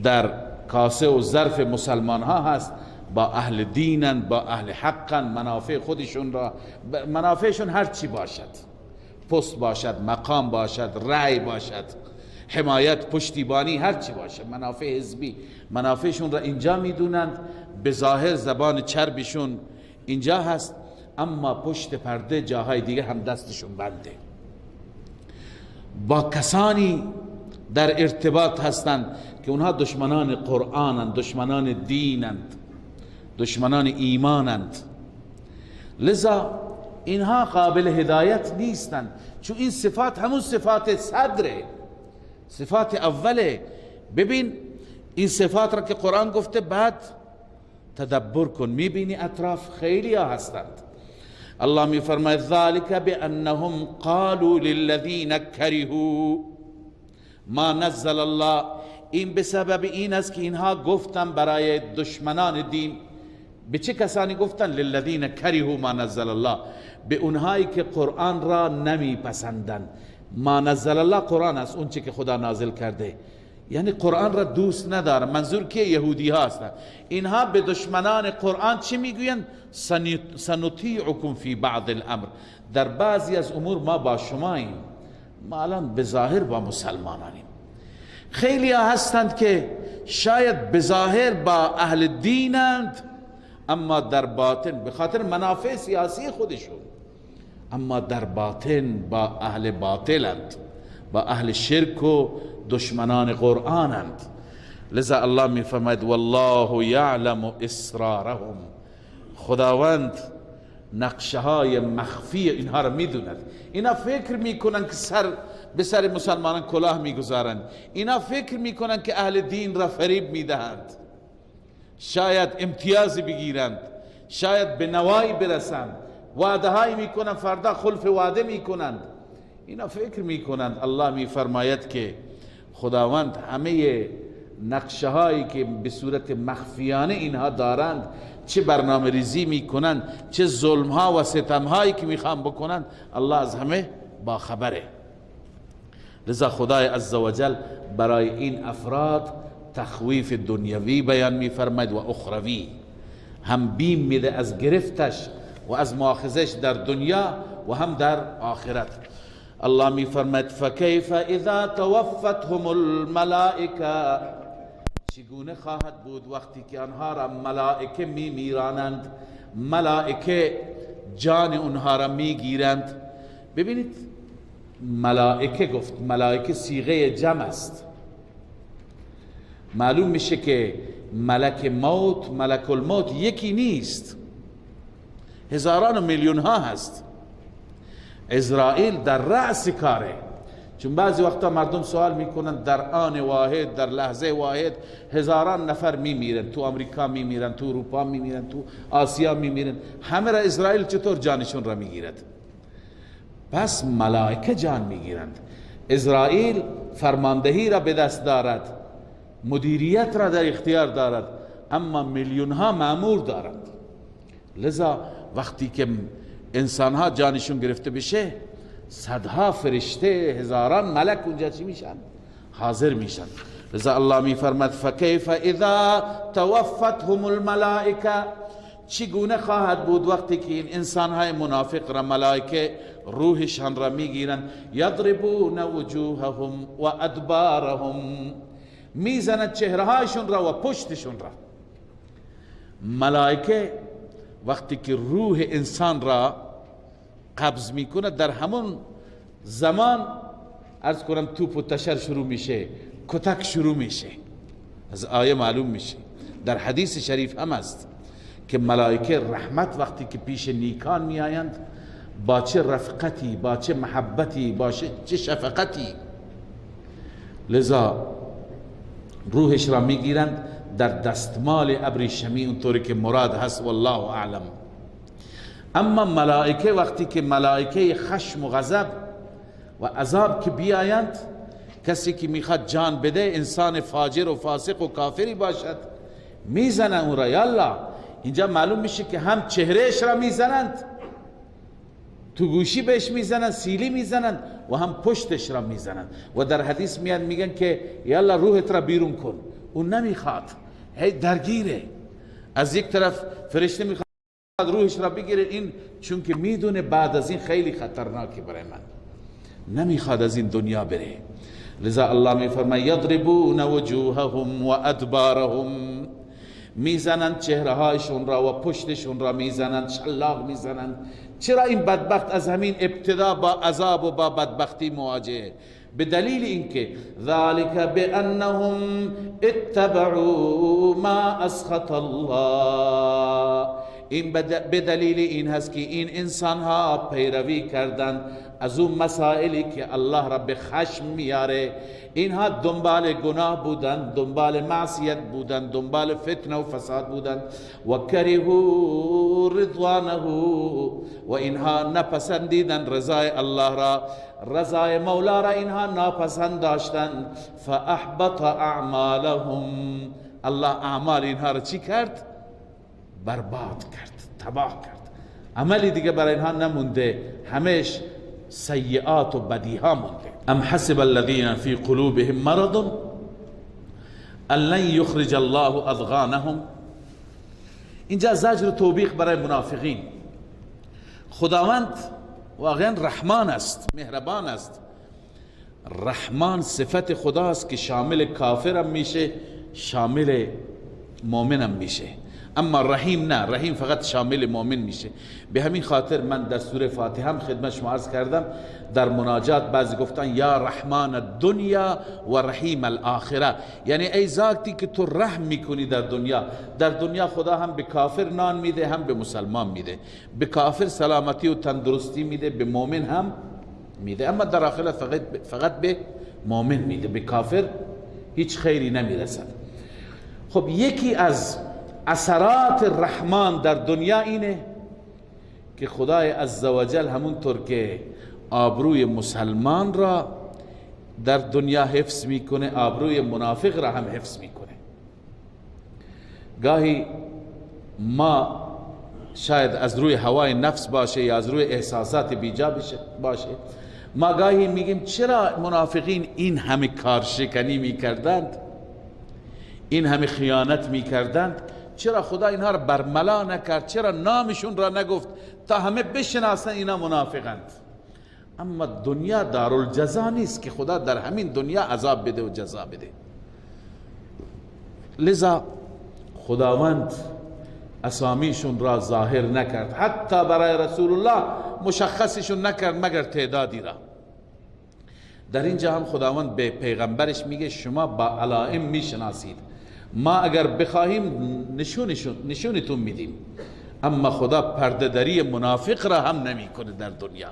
در کاسه و ظرف مسلمان ها هست، با اهل دینن، با اهل حقن، منافع خودشون را، منافعشون هر چی باشد، پست باشد، مقام باشد، رأی باشد، حمایت، پشتیبانی، هر چی باشد، منافع حزبی، منافعشون را اینجا میدونند. به ظاهر زبان چربشون اینجا هست، اما پشت پرده جاهای دیگه هم دستشون بنده. با کسانی در ارتباط هستند که اونها دشمنان قرآنند، دشمنان دینند، دشمنان ایمانند. لذا اینها قابل هدایت نیستند، چون این صفات همون صفات صدره، صفات اوله. ببین این صفات را که قرآن گفته، بعد تدبر کن، میبینی اطراف خیلی ها هستند. الله می فرماید ذالک بانهم قالوا للذین کرهوا ما نزل الله، این به سبب این است که اینها گفتن برای دشمنان دین. به چه کسانی گفتن؟ للذین کرهوا ما نزل الله، به اونهایی که قرآن را نمی پسندند. ما نزل الله قرآن است، اون چه که خدا نازل کرده، یعنی قرآن را دوست ندارن. منظور که یهودی ها هستند. اینها به دشمنان قرآن چی میگویند؟ سنطیعکم فی بعض الامر، در بعضی از امور ما با شماییم، ما الان به ظاهر با مسلمانانیم. خیلی ها هستند که شاید به ظاهر با اهل دینند، اما در باطن به خاطر منافع سیاسی خودشون، اما در باطن با اهل باطلند، با اهل شرک و دشمنان قرآنند. لذا الله می فرماید والله یعلم اسرارهم، خداوند نقشه های مخفی اینها را میدوند. اینا فکر میکنن که به سر مسلمانان کلاه میگذارند، اینا فکر میکنن که اهل دین را فریب میدهند، شاید امتیازی بگیرند، شاید به نوایی برسند، وعده هایی میکنند فردا خلف وعده میکنند. اینا فکر میکنند. الله میفرماید که خداوند همه نقشه هایی که به صورت مخفیانه اینها دارند، چه برنامه ریزی میکنند، چه ظلم ها و ستم هایی که میخوان بکنند، الله از همه با خبره. لذا خدای عزوجل برای این افراد تخویف دنیوی بیان میفرماید و اخروی، هم بیم میده از گرفتش و از مؤاخذش در دنیا و هم در آخرت. الله میفرماید فکیف اذا توفتهم الملائکه، چگونه خواهد بود وقتی که آنها را ملائکه میمیرانند، ملائکه جان اونها را میگیرند. ببینید ملائکه گفت، ملائکه صیغه جمع است. معلوم میشه که ملک موت، ملک الموت یکی نیست. هزاران و میلیون ها هست. اسرائیل در رأس کاره. چون بعضی وقتا مردم سوال میکنن در آن واحد، در لحظه واحد هزاران نفر میمیرن، تو امریکا میمیرن، تو اروپا میمیرن، تو آسیا میمیرن، همه را اسرائیل چطور جانشون را میگیرد؟ پس ملائکه جان میگیرند. اسرائیل فرماندهی را به دست دارد، مدیریت را در اختیار دارد، اما میلیون ها مأمور دارند. لذا وقتی که انسان ها جانشون گرفته بشه، صدها فرشته، هزاران ملک اونجا چی میشن؟ حاضر میشن. لذا الله میفرماد فکیف اذا توفتهم الملائکه، چگونه خواهد بود وقتی که این انسان های منافق را ملائکه روحشان را میگیرن، یضربون وجوههم و ادبارهم، میزند چهره هایشون را و پشتشون را. ملائکه وقتی که روح انسان را قبض میکنه، در همون زمان عرض کنم توپ و تشر شروع میشه، کتک شروع میشه. از آیه معلوم میشه، در حدیث شریف هم است که ملائکه رحمت وقتی که پیش نیکان میآیند، با چه رفقتی، با چه محبتی، با چه شفقتی، لذا روحش را میگیرند در دستمال ابریشمی، اونطوری که مراد هست، والله اعلم. اما ملائکه وقتی که ملائکه خشم و غضب و عذاب که بیایند، کسی که میخواد جان بده، انسان فاجر و فاسق و کافری باشد، میزنن اون را. یالله، اینجا معلوم میشه که هم چهرهش را میزنند، تو گوشی بهش میزنند، سیلی میزنند، و هم پشتش را میزنند. و در حدیث میگن که یالله روحت را بیرون کن، اون نمیخواد، هی درگیره. از یک طرف فرشته میخواد روحش را بگیره، این چون که میدونه بعد از این خیلی خطرناکه برای من، نمیخواد از این دنیا بره. لذا الله میفرماید یضربون وجوههم و ادبارهم، میزنند چهره هایشون را و پشتشون را میزنند، شلاق میزنند. چرا این بدبخت از همین ابتدا با عذاب و با بدبختی مواجهه؟ به دلیل اینکه ذالک بانهم اتبعوا ما اسخط الله، این به دلیل این هست که این انسان ها پیروی کردند از اون مسائلی که الله را به خشم میاره. اینها دنبال گناه بودند، دنبال معصیت بودند، دنبال فتنه و فساد بودند. و کرهوا رضوانه، و اینها نپسندیدند رضای الله را، رضای مولا را اینها ناپسند داشتند. فاحبط اعمالهم، الله اعمال اینها را چی کرد؟ برباد کرد، تباه کرد. عملی دیگه برای اینها نمونده، همش سیئات و بدیها مونده. ام حسب الذين في قلوبهم مرض ان لن يخرج الله اضغانهم. اینجا زجر و توبیخ برای منافقین. خداوند واقعا رحمان است، مهربان است. رحمان صفت خداست که شامل کافرم میشه، شامل مؤمنم میشه. اما رحیم نه، رحیم فقط شامل مؤمن میشه. به همین خاطر من در سوره فاتحه هم خدمت شما عرض کردم، در مناجات بعضی گفتن یا رحمان الدنیا و رحیم الاخره، یعنی ای ذاتی که تو رحم میکنی در دنیا. در دنیا خدا هم به کافر نان میده، هم به مسلمان میده. به کافر سلامتی و تندرستی میده، به مؤمن هم میده. اما در آخرت فقط به مؤمن میده، به کافر هیچ خیری نمیرسد. خب یکی از اثرات رحمان در دنیا اینه که خدای عزوجل همونطور که آبروی مسلمان را در دنیا حفظ میکنه، آبروی منافق را هم حفظ میکنه. گاهی ما شاید از روی هوای نفس باشه یا از روی احساسات بیجا باشه، ما گاهی میگیم چرا منافقین این همه کارشکنی میکردند، این همه خیانت میکردند، چرا خدا اینها را برملا نکرد، چرا نامشون را نگفت تا همه بشناسن اینا منافقند. اما دنیا دارالجزا نیست که خدا در همین دنیا عذاب بده و جزا بده. لذا خداوند اسامیشون را ظاهر نکرد، حتی برای رسول الله مشخصشون نکرد مگر تعدادی را. در اینجا هم خداوند به پیغمبرش میگه شما با علائم میشناسید، ما اگر بخواهیم نشونتون میدیم، اما خدا پرده‌دری منافق را هم نمیکنه در دنیا.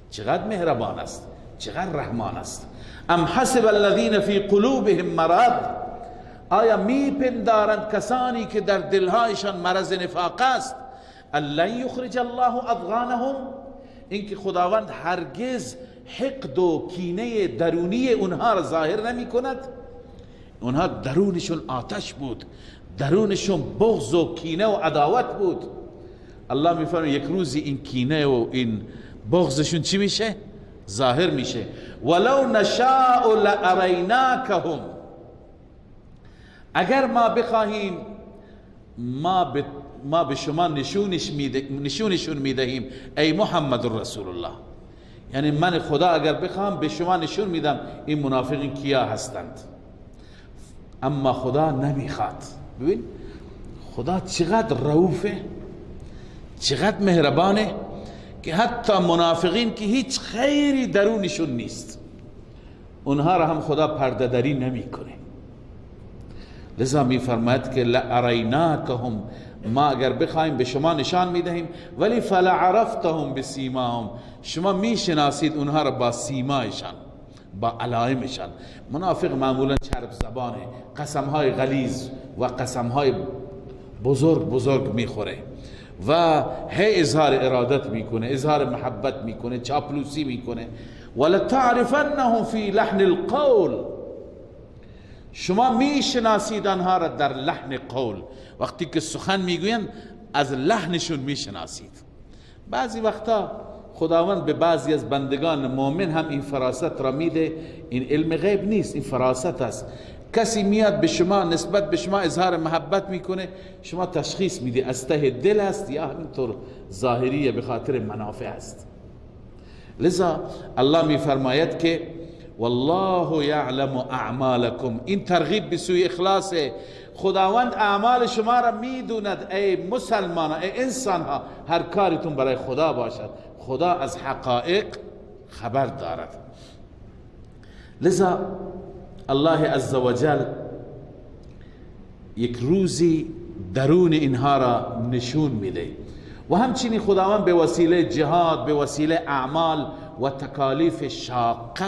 چقدر مهربان است، چقدر رحمان است. ام حسب الذین فی قلوبهم مرض، آیا میپندارند کسانی که در دلهایشان مرض نفاق است، لن یخرج الله اضغانهم، اینکه خداوند هرگز حقد و کینه درونی اونها را ظاهر نمی کند. اونها درونشون آتش بود، درونشون بغض و کینه و عداوت بود. الله میفرمه یک روزی این کینه و این بغضشون چی میشه؟ ظاهر میشه. ولو نشاء لاریناکهم، اگر ما بخواهیم ما به شما نشونشون میدهیم ای محمد رسول الله. یعنی من خدا اگر بخوام به شما نشون میدم این منافقین کیا هستند، اما خدا نمیخواد. ببین خدا چقدر رؤوفه، چقدر مهربانه که حتی منافقین که هیچ خیری درونشون نیست اونها را هم خدا پرده دری نمیکنه. لذا میفرماید که لاریناکهم، ما اگر بخوایم به شما نشان میدهیم، ولی فلعرفتهم بسیماهم، شما میشناسید اونها را با سیمایشان، با علائمشان. منافق معمولا چرب زبانه، قسمهای غلیظ و قسمهای بزرگ میخوره و هی اظهار ارادت میکنه، اظهار محبت میکنه، چاپلوسی میکنه. ولتعرفنهم فی لحن القول، شما میشناسید آنها را در لحن قول، وقتی که سخن میگویند از لحنشون میشناسید. بعضی وقتا خداوند به بعضی از بندگان مؤمن هم این فراست را میده. این علم غیب نیست، این فراست است. کسی میاد به شما نسبت به شما اظهار محبت میکنه، شما تشخیص میده از ته دل است یا همینطور ظاهریه به خاطر منافع است. لذا الله میفرماید که والله یعلم اعمالکم، این ترغیب به سوی اخلاص. خداوند اعمال شما را میدوند ای مسلمان، ای انسان ها، هر کارتون برای خدا باشد، خدا از حقایق خبر دارد. لذا الله عزوجل یک روزی درون اینها را نشون میده و همچنین خداوند به وسیله جهاد، به وسیله اعمال و تکالیف شاقه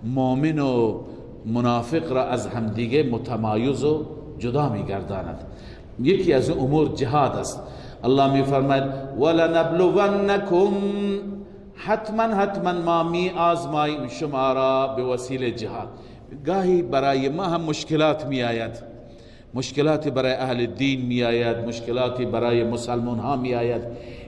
مؤمن و منافق را از همدیگه متمایز و جدا میگرداند. یکی از امور جهاد است. الله میفرماید ولنبلونکم، حتما ما می آزماییم شما را به وسیله جهاد. گاهی برای ما هم مشکلات می آید، مشکلاتی برای اهل دین می آید، مشکلاتی برای مسلمان ها می آید.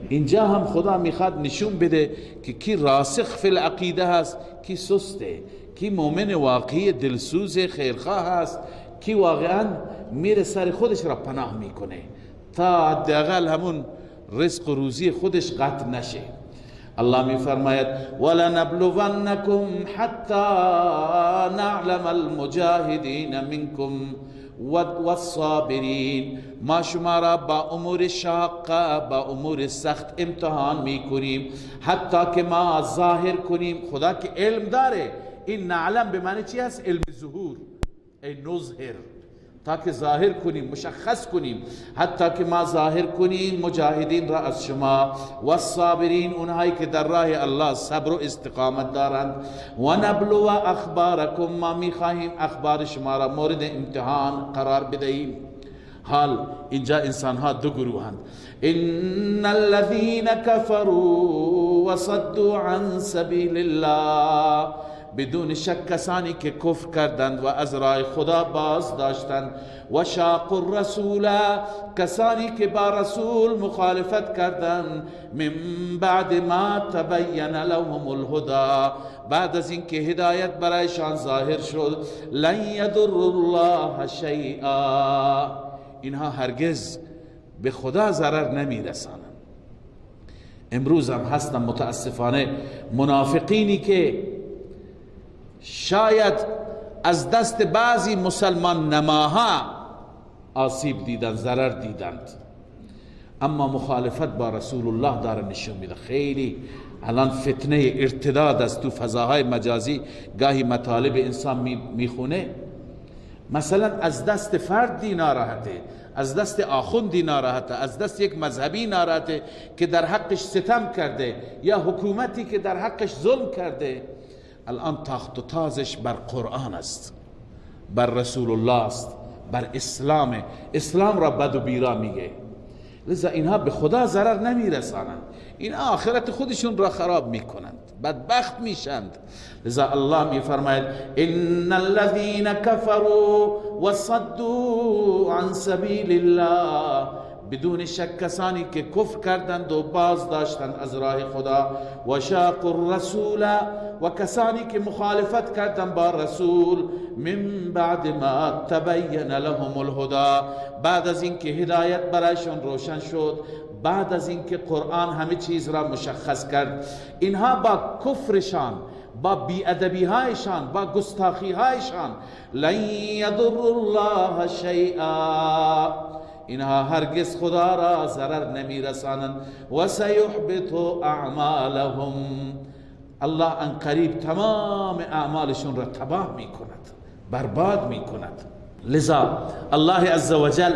اینجا هم خدا میخواد نشون بده که کی راسخ فی العقیده هست، کی سسته، کی مؤمن واقعی دلسوز خیرخواه هست، کی واقعا میره سر خودش را پناه میکنه تا حداقل همون رزق و روزی خودش قطع نشه. الله میفرماید ولنبلونکم حتی نعلم المجاهدین منکم والصابرین، ما شما را با امور شاقه، با امور سخت امتحان میکنیم حتی که ما ظاهر کنیم. خدا که علم داره، این نعلم به معنی چی هست؟ علم ظهور، ای نظهر، تا که ظاهر کنیم، مشخص کنیم، حتی که ما ظاهر کنیم مجاهدین را از شما، و الصابرین، اونهایی که در راه الله صبر و استقامت دارند، و نبلو اخبارکم، ما میخواهیم اخبار شما را مورد امتحان قرار بدهیم. حال اینجا انسان ها دو گروهند. ان الذين كفروا وصدوا عن سبيل الله، بدون شک کسانی که کفر کردند و از راه خدا باز داشتند، و شاق الرسول، کسانی که با رسول مخالفت کردند، من بعد ما تبین لهم الهدى، بعد از اینکه هدایت برایشان ظاهر شد، لن یضر الله شیئا، اینها هرگز به خدا ضرر نمیرسانند. امروز هم هستن متاسفانه منافقینی که شاید از دست بعضی مسلمان نماها آسیب دیدند، ضرر دیدند، اما مخالفت با رسول الله داره نشون میده. خیلی الان فتنه ارتداد است تو فضاهای مجازی، گاهی مطالب انسان میخونه، مثلا از دست فردی ناراحته، از دست آخوندی ناراحته، از دست یک مذهبی ناراحته که در حقش ستم کرده، یا حکومتی که در حقش ظلم کرده. الان تاخت و تازش بر قرآن است، بر رسول الله است، بر اسلام. اسلام را بد و بیرا میگه. لذا اینها به خدا ضرر نمیرسانند، این آخرت خودشون را خراب میکنند، بدبخت میشند. لذا الله میفرماید ان الذين كفروا وصدوا عن سبيل الله، بدون شک کسانی که کفر کردند و باز داشتند از راه خدا، و شاقوا الرسول، و کسانی که مخالفت کردند با رسول، من بعد ما تبین لهم الهدى، بعد از اینکه هدایت برایشان روشن شد، بعد از اینکه قرآن همه چیز را مشخص کرد، اینها با کفرشان، با بی‌ادبی هایشان، با گستاخی هایشان، لن یضر الله شیئا، اینها هرگز خدا را ضرر نمیرسانند، و سیحبط اعمالهم، الله ان قریب تمام اعمالشون را تباه میکند، برباد میکند. لذا الله عزوجل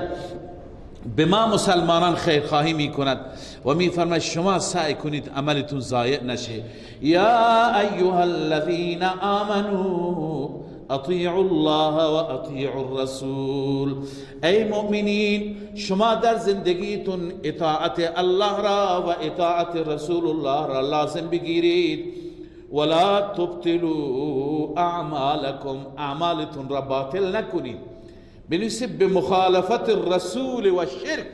به ما مسلمانان خیرخواهی میکند و میفرماید شما سعی کنید عملتون ضایع نشه. یا ایها الذین آمنوا اطیعوا الله و اطیعوا الرسول، ای مؤمنین شما در زندگیتون اطاعت الله را و اطاعت رسول الله را لازم بگیرید. ولا تبطلوا اعمالکم، اعمالتون را باطل نکنید بنسبت به مخالفت الرسول و شرک.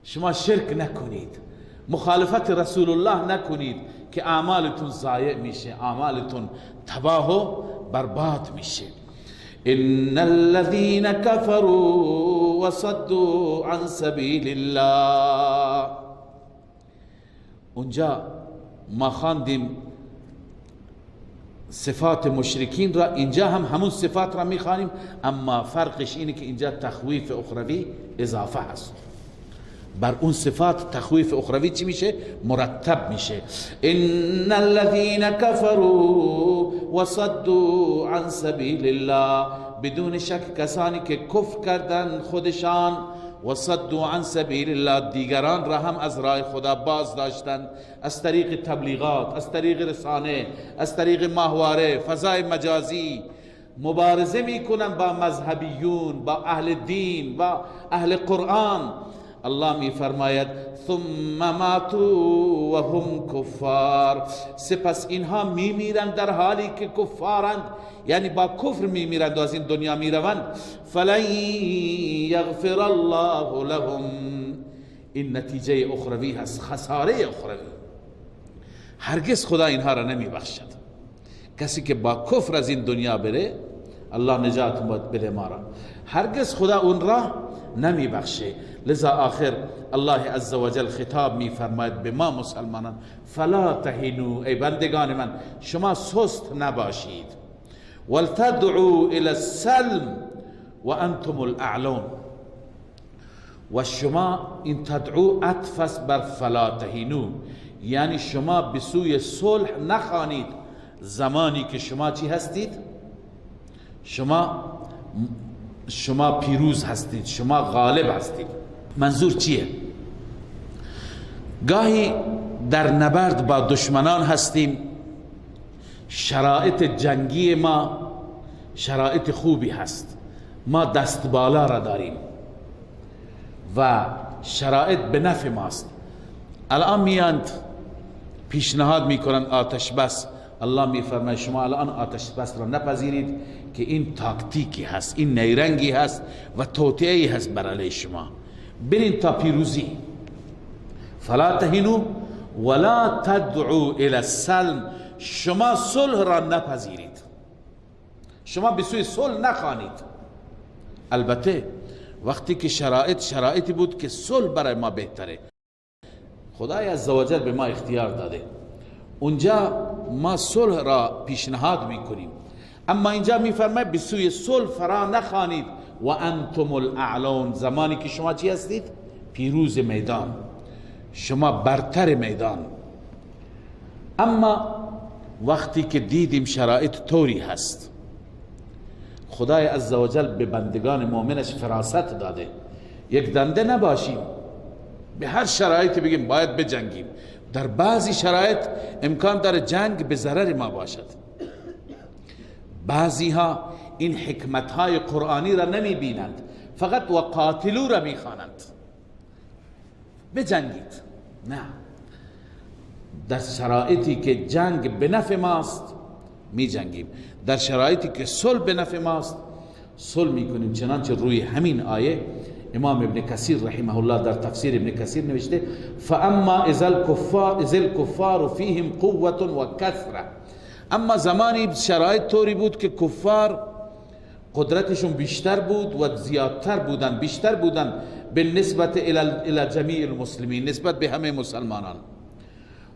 شما شرک نکنید، مخالفت رسول الله نکنید که اعمالتون ضایع میشه، اعمالتون تباه و برباد میشه. ان الذين كفروا وصدوا عن سبيل الله، اونجا ما خواندیم صفات مشرکین را، اینجا هم همون صفات را میخوانیم، اما فرقش اینه که اینجا تخویف اخروی اضافه هست. بر اون صفات تخویف اخروی چی میشه؟ مرتب میشه. ان الذين كفروا وصدوا عن سبيل الله، بدون شک کسانی که کفر کردن خودشان، وصدوا عن سبيل الله دیگران را هم از راه خدا باز داشتند، از طریق تبلیغات، از طریق رسانه، از طریق ماهواره، فضای مجازی مبارزه میکنن با مذهبیون، با اهل دین، با اهل قرآن. الله می فرماید ثم ماتوا و هم کفار، سپس اینها میمیرند در حالی که کفارند، یعنی با کفر میمیرند و از این دنیا میروند. فلن یغفر الله لهم، این نتیجه اخروی هست، خساره اخروی. هرگز خدا اینها را نمی بخشد. کسی که با کفر از این دنیا بره، الله نجات بده ما را، هرگز خدا اون را نمی بخشه. لذا آخر الله عزوجل خطاب می فرماید به ما مسلمانان، فلا تهنوا، ای بندگان من شما سست نباشید، ولتدعوا الى السلم و انتم الاعلون، و شما این تدعو عطف بر فلا تهنوا، یعنی شما به سوی صلح نخوانید زمانی که شما چی هستید؟ شما پیروز هستید، شما غالب هستید. منظور چیه؟ گاهی در نبرد با دشمنان هستیم، شرایط جنگی ما شرایط خوبی هست، ما دست بالا را داریم و شرایط به نفع ماست. الان میاند پیشنهاد میکنن آتش بس، الله میفرماید شما الان آتش بس را نپذیرید که این تاکتیکی هست، این نیرنگی هست و توطئه‌ای هست برای شما، برین تا پیروزی. فلا تهنوا ولا تدعوا الى السلم، شما صلح را نپذیرید، شما به سوی صلح نخوانید. البته وقتی که شرایطی بود که صلح برای ما بهتره، خدای عزوجل به ما اختیار داده، اونجا ما صلح را پیشنهاد میکنیم، اما اینجا میفرماید به سوی صلح فرا نخوانید و انتم الاعلون، زمانی که شما چی هستید؟ پیروز میدان، شما برتر میدان. اما وقتی که دیدیم شرایط طوری هست، خدای عزوجل به بندگان مؤمنش فراست داده، یک دنده نباشیم به هر شرایطی بگیم باید بجنگیم. در بعضی شرایط امکان داره جنگ به ضرر ما باشد. بعضی ها این حکمت های قرآنی را نمی بینند، فقط و قاتلو را می خوانند، بجنگید. نه، در شرایطی که جنگ به نفع ماست می جنگیم، در شرایطی که صلح به نفع ماست صلح می کنیم. چنانچه روی همین آیه امام ابن کثیر رحمه الله در تفسیر ابن کثیر نوشته فاما اذا الكفار فیهم قوة و کثرة. اما زمانی شرایط طوری بود که کفار قدرتشون بیشتر بود و زیادتر بودن، بیشتر بودن به نسبت الى جمیع المسلمین، نسبت به همه مسلمانان.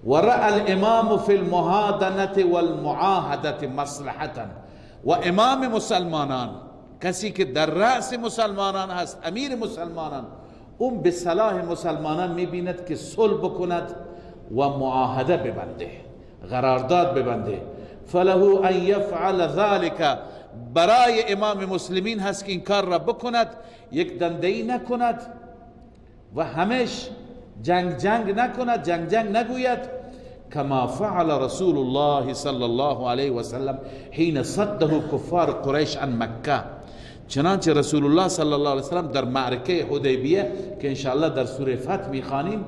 و رأى الامام فی المهادنة والمعاهدة مصلحة. و امام مسلمانان، کسی که در رأس مسلمانان هست، امیر مسلمانان، اون به صلاح مسلمانان میبیند که صلح بکند و معاهده ببنده، قرارداد ببنده. فله ان یفعل ذلك، برای امام مسلمین هست که این کار را بکند، یک دنده‌ای نکند و همش جنگ نکند، جنگ نگوید. کما فعل رسول الله صلی الله علیه و سلم حین صده کفار قریش عن مکه. چنانچه رسول الله صلی الله علیه و سلم در معرکه حدیبیه که انشاءالله در سوره فتح میخوانیم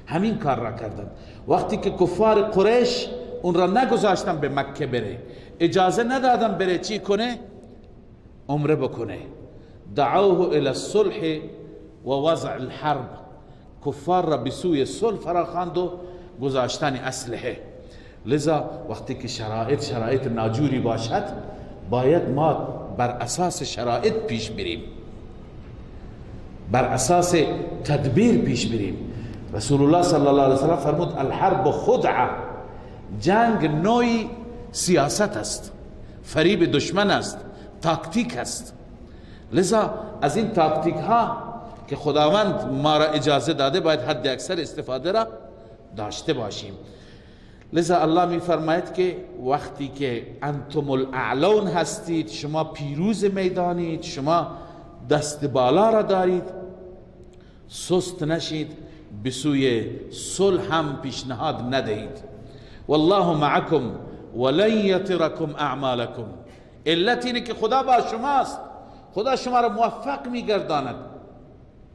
همین کار را کردند. وقتی که کفار قریش اون را نگذاشتن به مکه بره، اجازه ندادن بره چی کنه؟ عمره بکنه. دعوه الى الصلح و وضع الحرب، کفار را به سوی صلح فراخواند و گذاشتن اسلحه. لذا وقتی که شرایط ناجوری باشد باید ما بر اساس شرایط پیش بریم، بر اساس تدبیر پیش بریم. رسول الله صلی الله علیه وسلم فرمود الحرب خدعه، جنگ نوعی سیاست است، فریب دشمن است، تاکتیک است. لذا از این تاکتیک ها که خداوند ما را اجازه داده باید حد اکثر استفاده را داشته باشیم. لذا الله می فرماید که وقتی که انتم الاعلون هستید، شما پیروز میدانید، شما دست بالا را دارید، سست نشید، به سوی صلح هم پیشنهاد ندهید. والله معکم ولن یترکم اعمالکم. علت اینه که خدا با شماست، خدا شما را موفق میگرداند.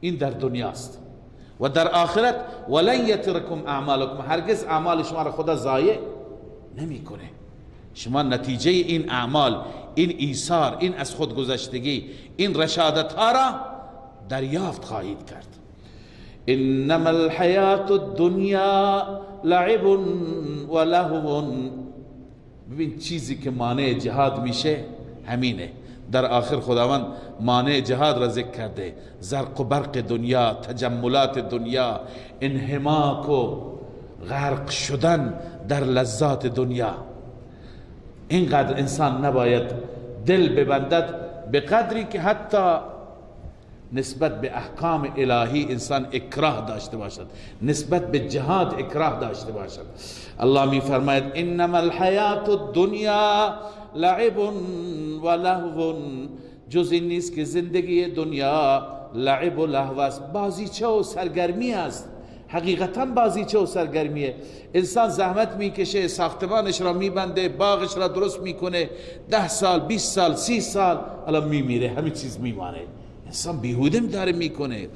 این در دنیاست و در آخرت ولن یترکم اعمالکم، هرگز اعمال شما را خدا ضایع نمیکنه. شما نتیجه این اعمال، این ایثار، این از خودگذشتگی، این رشادت ها را دریافت خواهید کرد. انما الحیات الدنیا لعب و لهو. ببین چیزی که مانع جهاد میشه همینه. در آخر خداوند مانع جهاد را ذکر کرده، زرق و برق دنیا، تجملات دنیا، انهماک و غرق شدن در لذات دنیا. اینقدر انسان نباید دل ببندد، به قدری که حتی نسبت به احکام الهی انسان اکراه داشته باشد، نسبت به جهاد اکراه داشته باشد. الله می فرماید انما الحیات الدنیا لعب و لهو. جز این نیست که زندگی دنیا لعب و لهو است، بازیچه و سرگرمی است. حقیقتا بازیچه و سرگرمیه. انسان زحمت میکشه، ساختمانش را میبنده، باغش را درست میکنه، 10 سال 20 سال 30 سال الان میمیره، همه چیز میمانه. انسان بیهوده داره میکنه.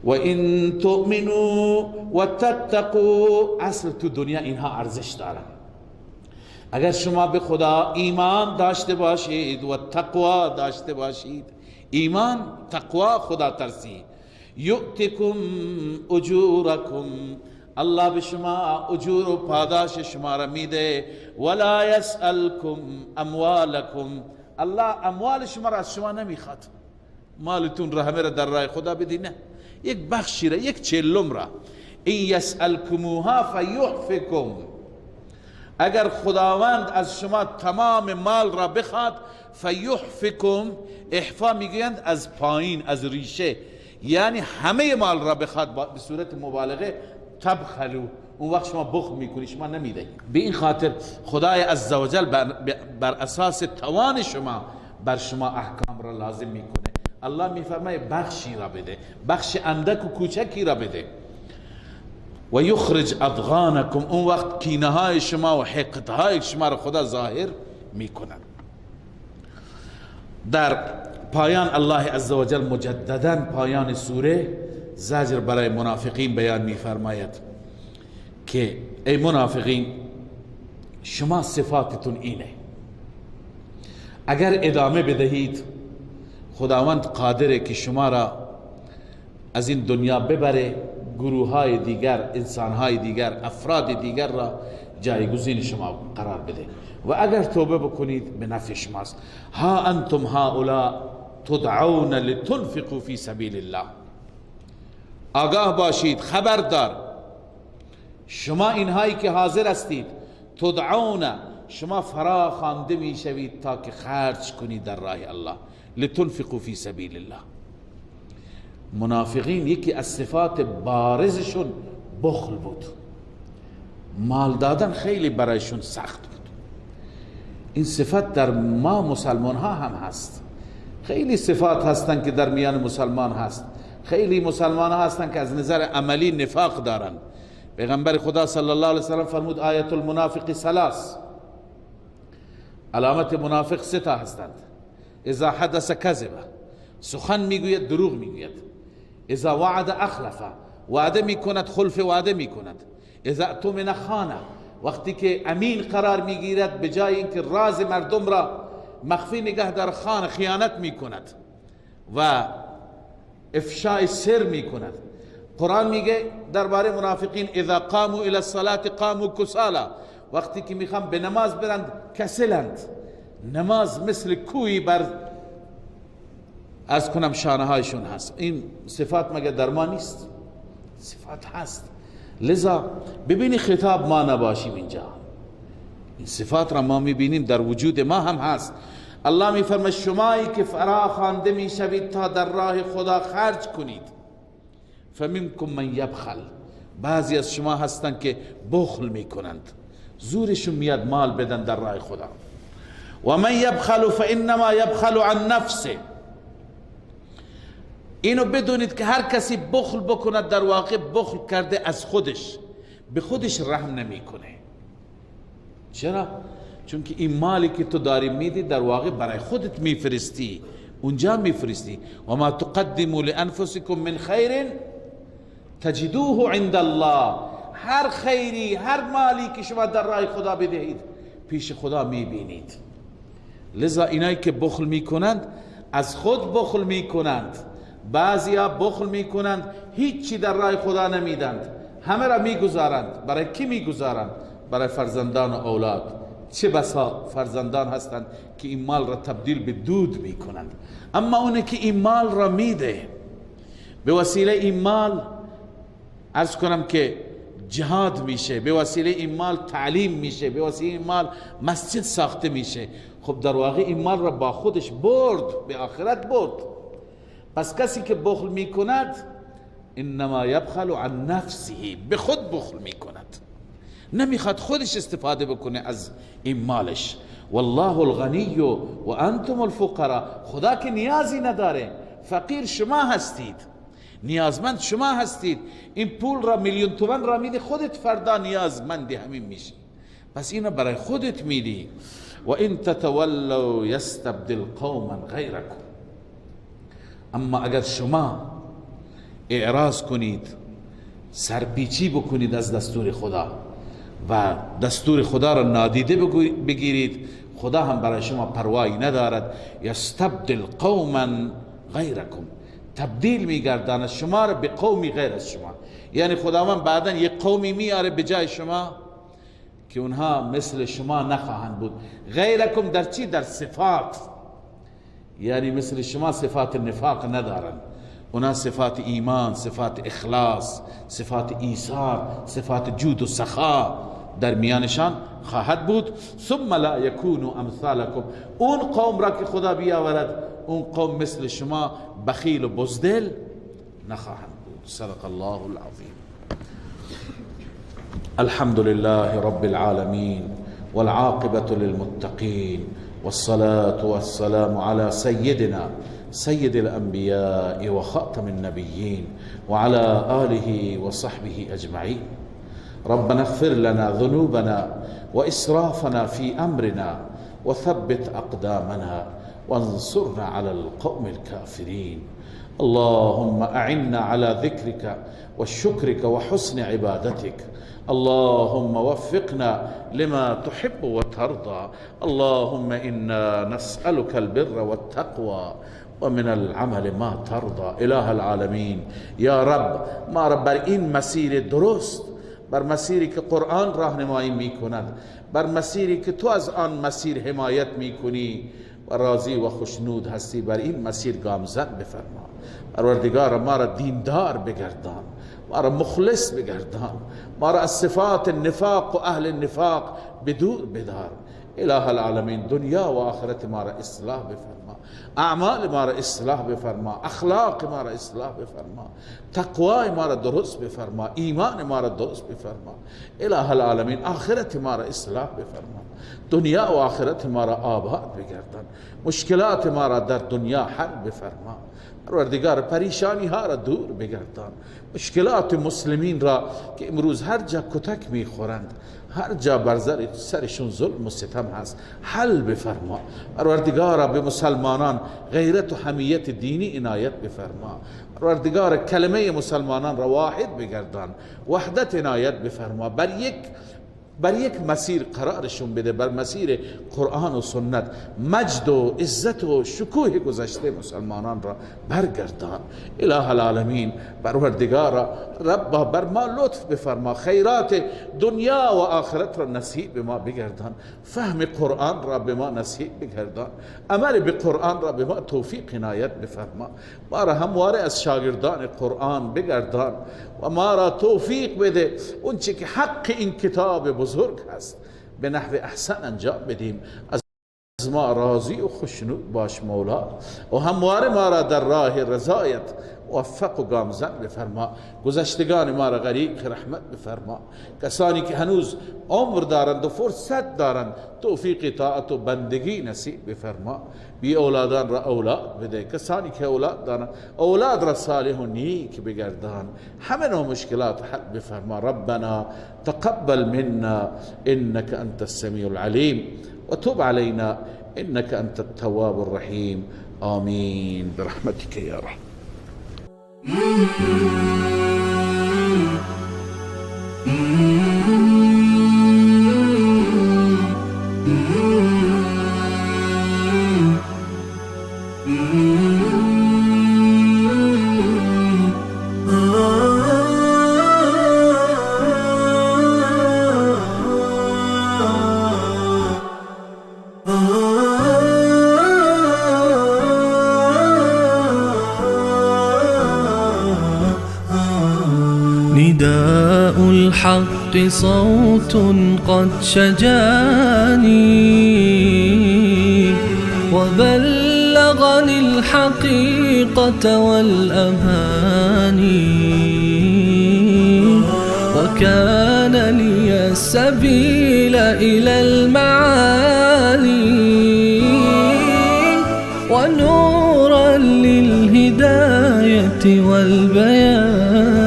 و این تؤمنوا و تتقوا، اصل تو دنیا اینها ارزش دارن. اگر شما به خدا ایمان داشته باشید و تقوا داشته باشید، ایمان، تقوا، خدا ترسی، یؤتکم اجورکم، الله به شما اجور و پاداش شما را میده. ولا یسألکم اموالکم، الله اموال شما را از شما نمیخواد. مالتون را همه را در راه خدا بدی، نه، یک بخشی را، یک چهلم را. این یسألکموها فیحفکم، اگر خداوند از شما تمام مال را بخواد، فیحفکم، احفا میگویند از پایین، از ریشه، یعنی همه مال را بخواد به صورت مبالغه، تبخلو، اون وقت شما بخل میکنی، شما نمیدهی. به این خاطر خدای عزوجل بر اساس توان شما، بر شما احکام را لازم میکنه. الله میفرماید بخشی را بده، بخش اندک و کوچکی را بده. و یخرج اضغانکم، اون وقت کینه های شما و حقد های شما را خدا ظاهر میکنه. در پایان الله عزوجل مجددا پایان سوره زجر برای منافقین بیان میفرماید که ای منافقین، شما صفاتتون اینه، اگر ادامه بدهید خداوند قادره که شما را از این دنیا ببره، گروه های دیگر، انسان های دیگر، افراد دیگر را جایگزین شما قرار بده و اگر توبه بکنید به نفع شماست. ها انتم هؤلاء تدعون لتنفقوا فی سبیل الله، آگاه باشید، خبردار، شما اینهایی که حاضر هستید، تدعون، شما فرا خوانده می شوید تا که خرج کنید در راه الله، لتنفقوا فی سبیل الله. منافقین یکی از صفات بارزشون بخل بود، مال دادن خیلی برایشون سخت بود. این صفت در ما مسلمان ها هم هست. خیلی صفات هستن که در میان مسلمان هست. خیلی مسلمان ها هستن که از نظر عملی نفاق دارن. پیغمبر خدا صلی الله علیه وسلم فرمود آیت المنافق ثلاث، علامت منافق سه تا هستند. اذا حدث کذب، سخن میگوید دروغ میگوید. اذا وعد اخلف، وعده میکند خلف وعده میکند. اذا اؤتمن خان، وقتی که امین قرار میگیرد به جای اینکه راز مردم را مخفی نگه در خانه خیانت میکند و افشای سر میکند. قرآن میگه درباره منافقین اذا قاموا الى الصلاة قاموا کسالا، وقتی که میخوام به نماز برند کسلند. نماز مثل کوی بر از کنم شانه هایشون هست. این صفات مگه در ما نیست؟ صفات هست. لذا ببینی خطاب ما نباشیم اینجا، این صفات را ما میبینیم در وجود ما هم هست. الله میفرماید شمایی که فرا خوانده میشوید تا در راه خدا خرج کنید، فمنکم من یبخل، بعضی از شما هستند که بخل میکنند، زورشون میاد مال بدن در راه خدا. و من یبخل فانما یبخل عن نفسه، اینو بدونید که هر کسی بخل بکند در واقع بخل کرده از خودش، به خودش رحم نمیکنه. چرا؟ چون که این مالی که تو داری میدی در واقع برای خودت میفرستی، اونجا میفرستی. و ما تقدموا لانفسکم من خیر تجدوه عند الله، هر خیری، هر مالی که شما در راه خدا بدهید پیش خدا میبینید. لذا اینایی که بخل میکنند از خود بخل میکنند. بعضیا بخل میکنند هیچی در راه خدا نمیدند، همه را میگذارند. برای کی میگذارند؟ برای فرزندان و اولاد. چه بسا فرزندان هستند که این مال را تبدیل به دود میکنند. اما اونه که این مال را میده، به وسیله این مال عرض کنم که جهاد میشه، به وسیله این مال تعلیم میشه، به وسیله این مال مسجد ساخته میشه. خب در واقع این مال را با خودش برد، به آخرت برد. پس کسی که بخل میکند انما یبخل عن نفسه، به خود بخل میکند، نمیخواد خودش استفاده بکنه از این مالش. والله الغنی و انتم الفقراء، خدا که نیازی نداره، فقیر شما هستید، نیازمند شما هستید. این پول را میلیون تومان را میده، خودت فردا نیازمند همین میشی، پس اینو برای خودت میدی. و ان تتولوا یستبدل قوما غیرکم، اما اگر شما اعراض کنید، سرپیچی بکنید از دستور خدا و دستور خدا را نادیده بگیرید، خدا هم برای شما پروایی ندارد. یستبدل قوما غیرکم، تبدیل میگرداند شما را به قومی غیر از شما. یعنی خداوند بعدا یک قومی میاره به جای شما که اونها مثل شما نخواهند بود. غیرکم در چی؟ در صفات، یعنی مثل شما صفات نفاق ندارند، اونا صفات ایمان، صفات اخلاص، صفات ایثار، صفات جود و سخا در میانشان خواهد بود. ثم لا یکونوا امثالکم، اون قوم را که خدا بیاورد اون قوم مثل شما بخیل و بزدل نخواهند بود. صدق الله العظیم. الحمد لله رب العالمين والعاقبة للمتقين والصلاة والسلام على سيدنا سيد الأنبياء وخاتم النبيين وعلى آله وصحبه أجمعين. ربنا اغفر لنا ذنوبنا وإسرافنا في أمرنا وثبت أقدامنا وانصرنا على القوم الكافرين. اللهم أعنا على ذكرك وشكرك وحسن عبادتك. اللهم وفقنا لما تحب وترضى. اللهم إنا نسألك البر والتقوى ومن العمل ما ترضى. إله العالمین یا رب ما را بر این مسیر درست، بر مسیری که قرآن راهنمایی می کند، بر مسیری که تو از آن مسیر حمایت می کنی و راضی و خوشنود هستی، بر این مسیر گامزن بفرما. پروردگار ما را دیندار بگردان، ما را مخلص بگردان، ما را از صفات النفاق و اهل النفاق بدور بدار. اله العالمین دنیا و آخرت ما را اصلاح بفرما، اعمال ما را اصلاح بفرما، اخلاق ما را اصلاح بفرما، تقوای ما را درست بفرما، ایمان ما را درست بفرما. اله العالمین آخرت ما را اصلاح بفرما، دنیا و آخرت ما را آباد بگردان، مشکلات ما را در دنیا حل بفرما. پروردگار پریشانی ها را دور بگردان، مشکلات مسلمین را که امروز هر جا کتک میخورند، هر جا بر سرشون ظلم و ستم هست، حل بفرما. پروردگار به مسلمانان غیرت و حمیت دینی عنایت بفرما. پروردگار کلمه مسلمانان را واحد بگردان، وحدت عنایت بفرما. بر یک مسیر قرارشون بده، بر مسیر قرآن و سنت. مجد و عزت و شکوه گذشته مسلمانان را برگردان. اله العالمین پروردگارا ربا بر ما لطف بفرما، خیرات دنیا و آخرت را نصیب به ما بگردان، فهم قرآن را به ما نصیب بگردان، عمل به قرآن را به ما توفیق عنایت بفرما. ما را همواره از شاگردان قرآن بگردان و ما را توفیق بده اون چه که حق این کتاب بزرگ هست به نحو احسن انجام بدیم. از ما راضی و خوشنود باش مولا و همواره ما را در راه رضایت موفق و گامزن بفرما. گذشتگان ما را غریق رحمت بفرما. کسانی که هنوز عمر دارند و فرصت دارند توفیق طاعت و بندگی نصیب بفرما. بی اولادان را اولاد بده، کسانی که اولاد دارند اولاد را صالح و نیک بگردان. همه نوع مشکلات حل بفرما. ربنا تقبل منا انك انت السميع العليم وتب علينا انك انت التواب الرحيم. آمين برحمتك يا رحمن. نداء الحق صوت قد شجاني وبلغني الحقيقة والأماني وكان لي السبيل إلى المعالي ونورا للهداية والبيان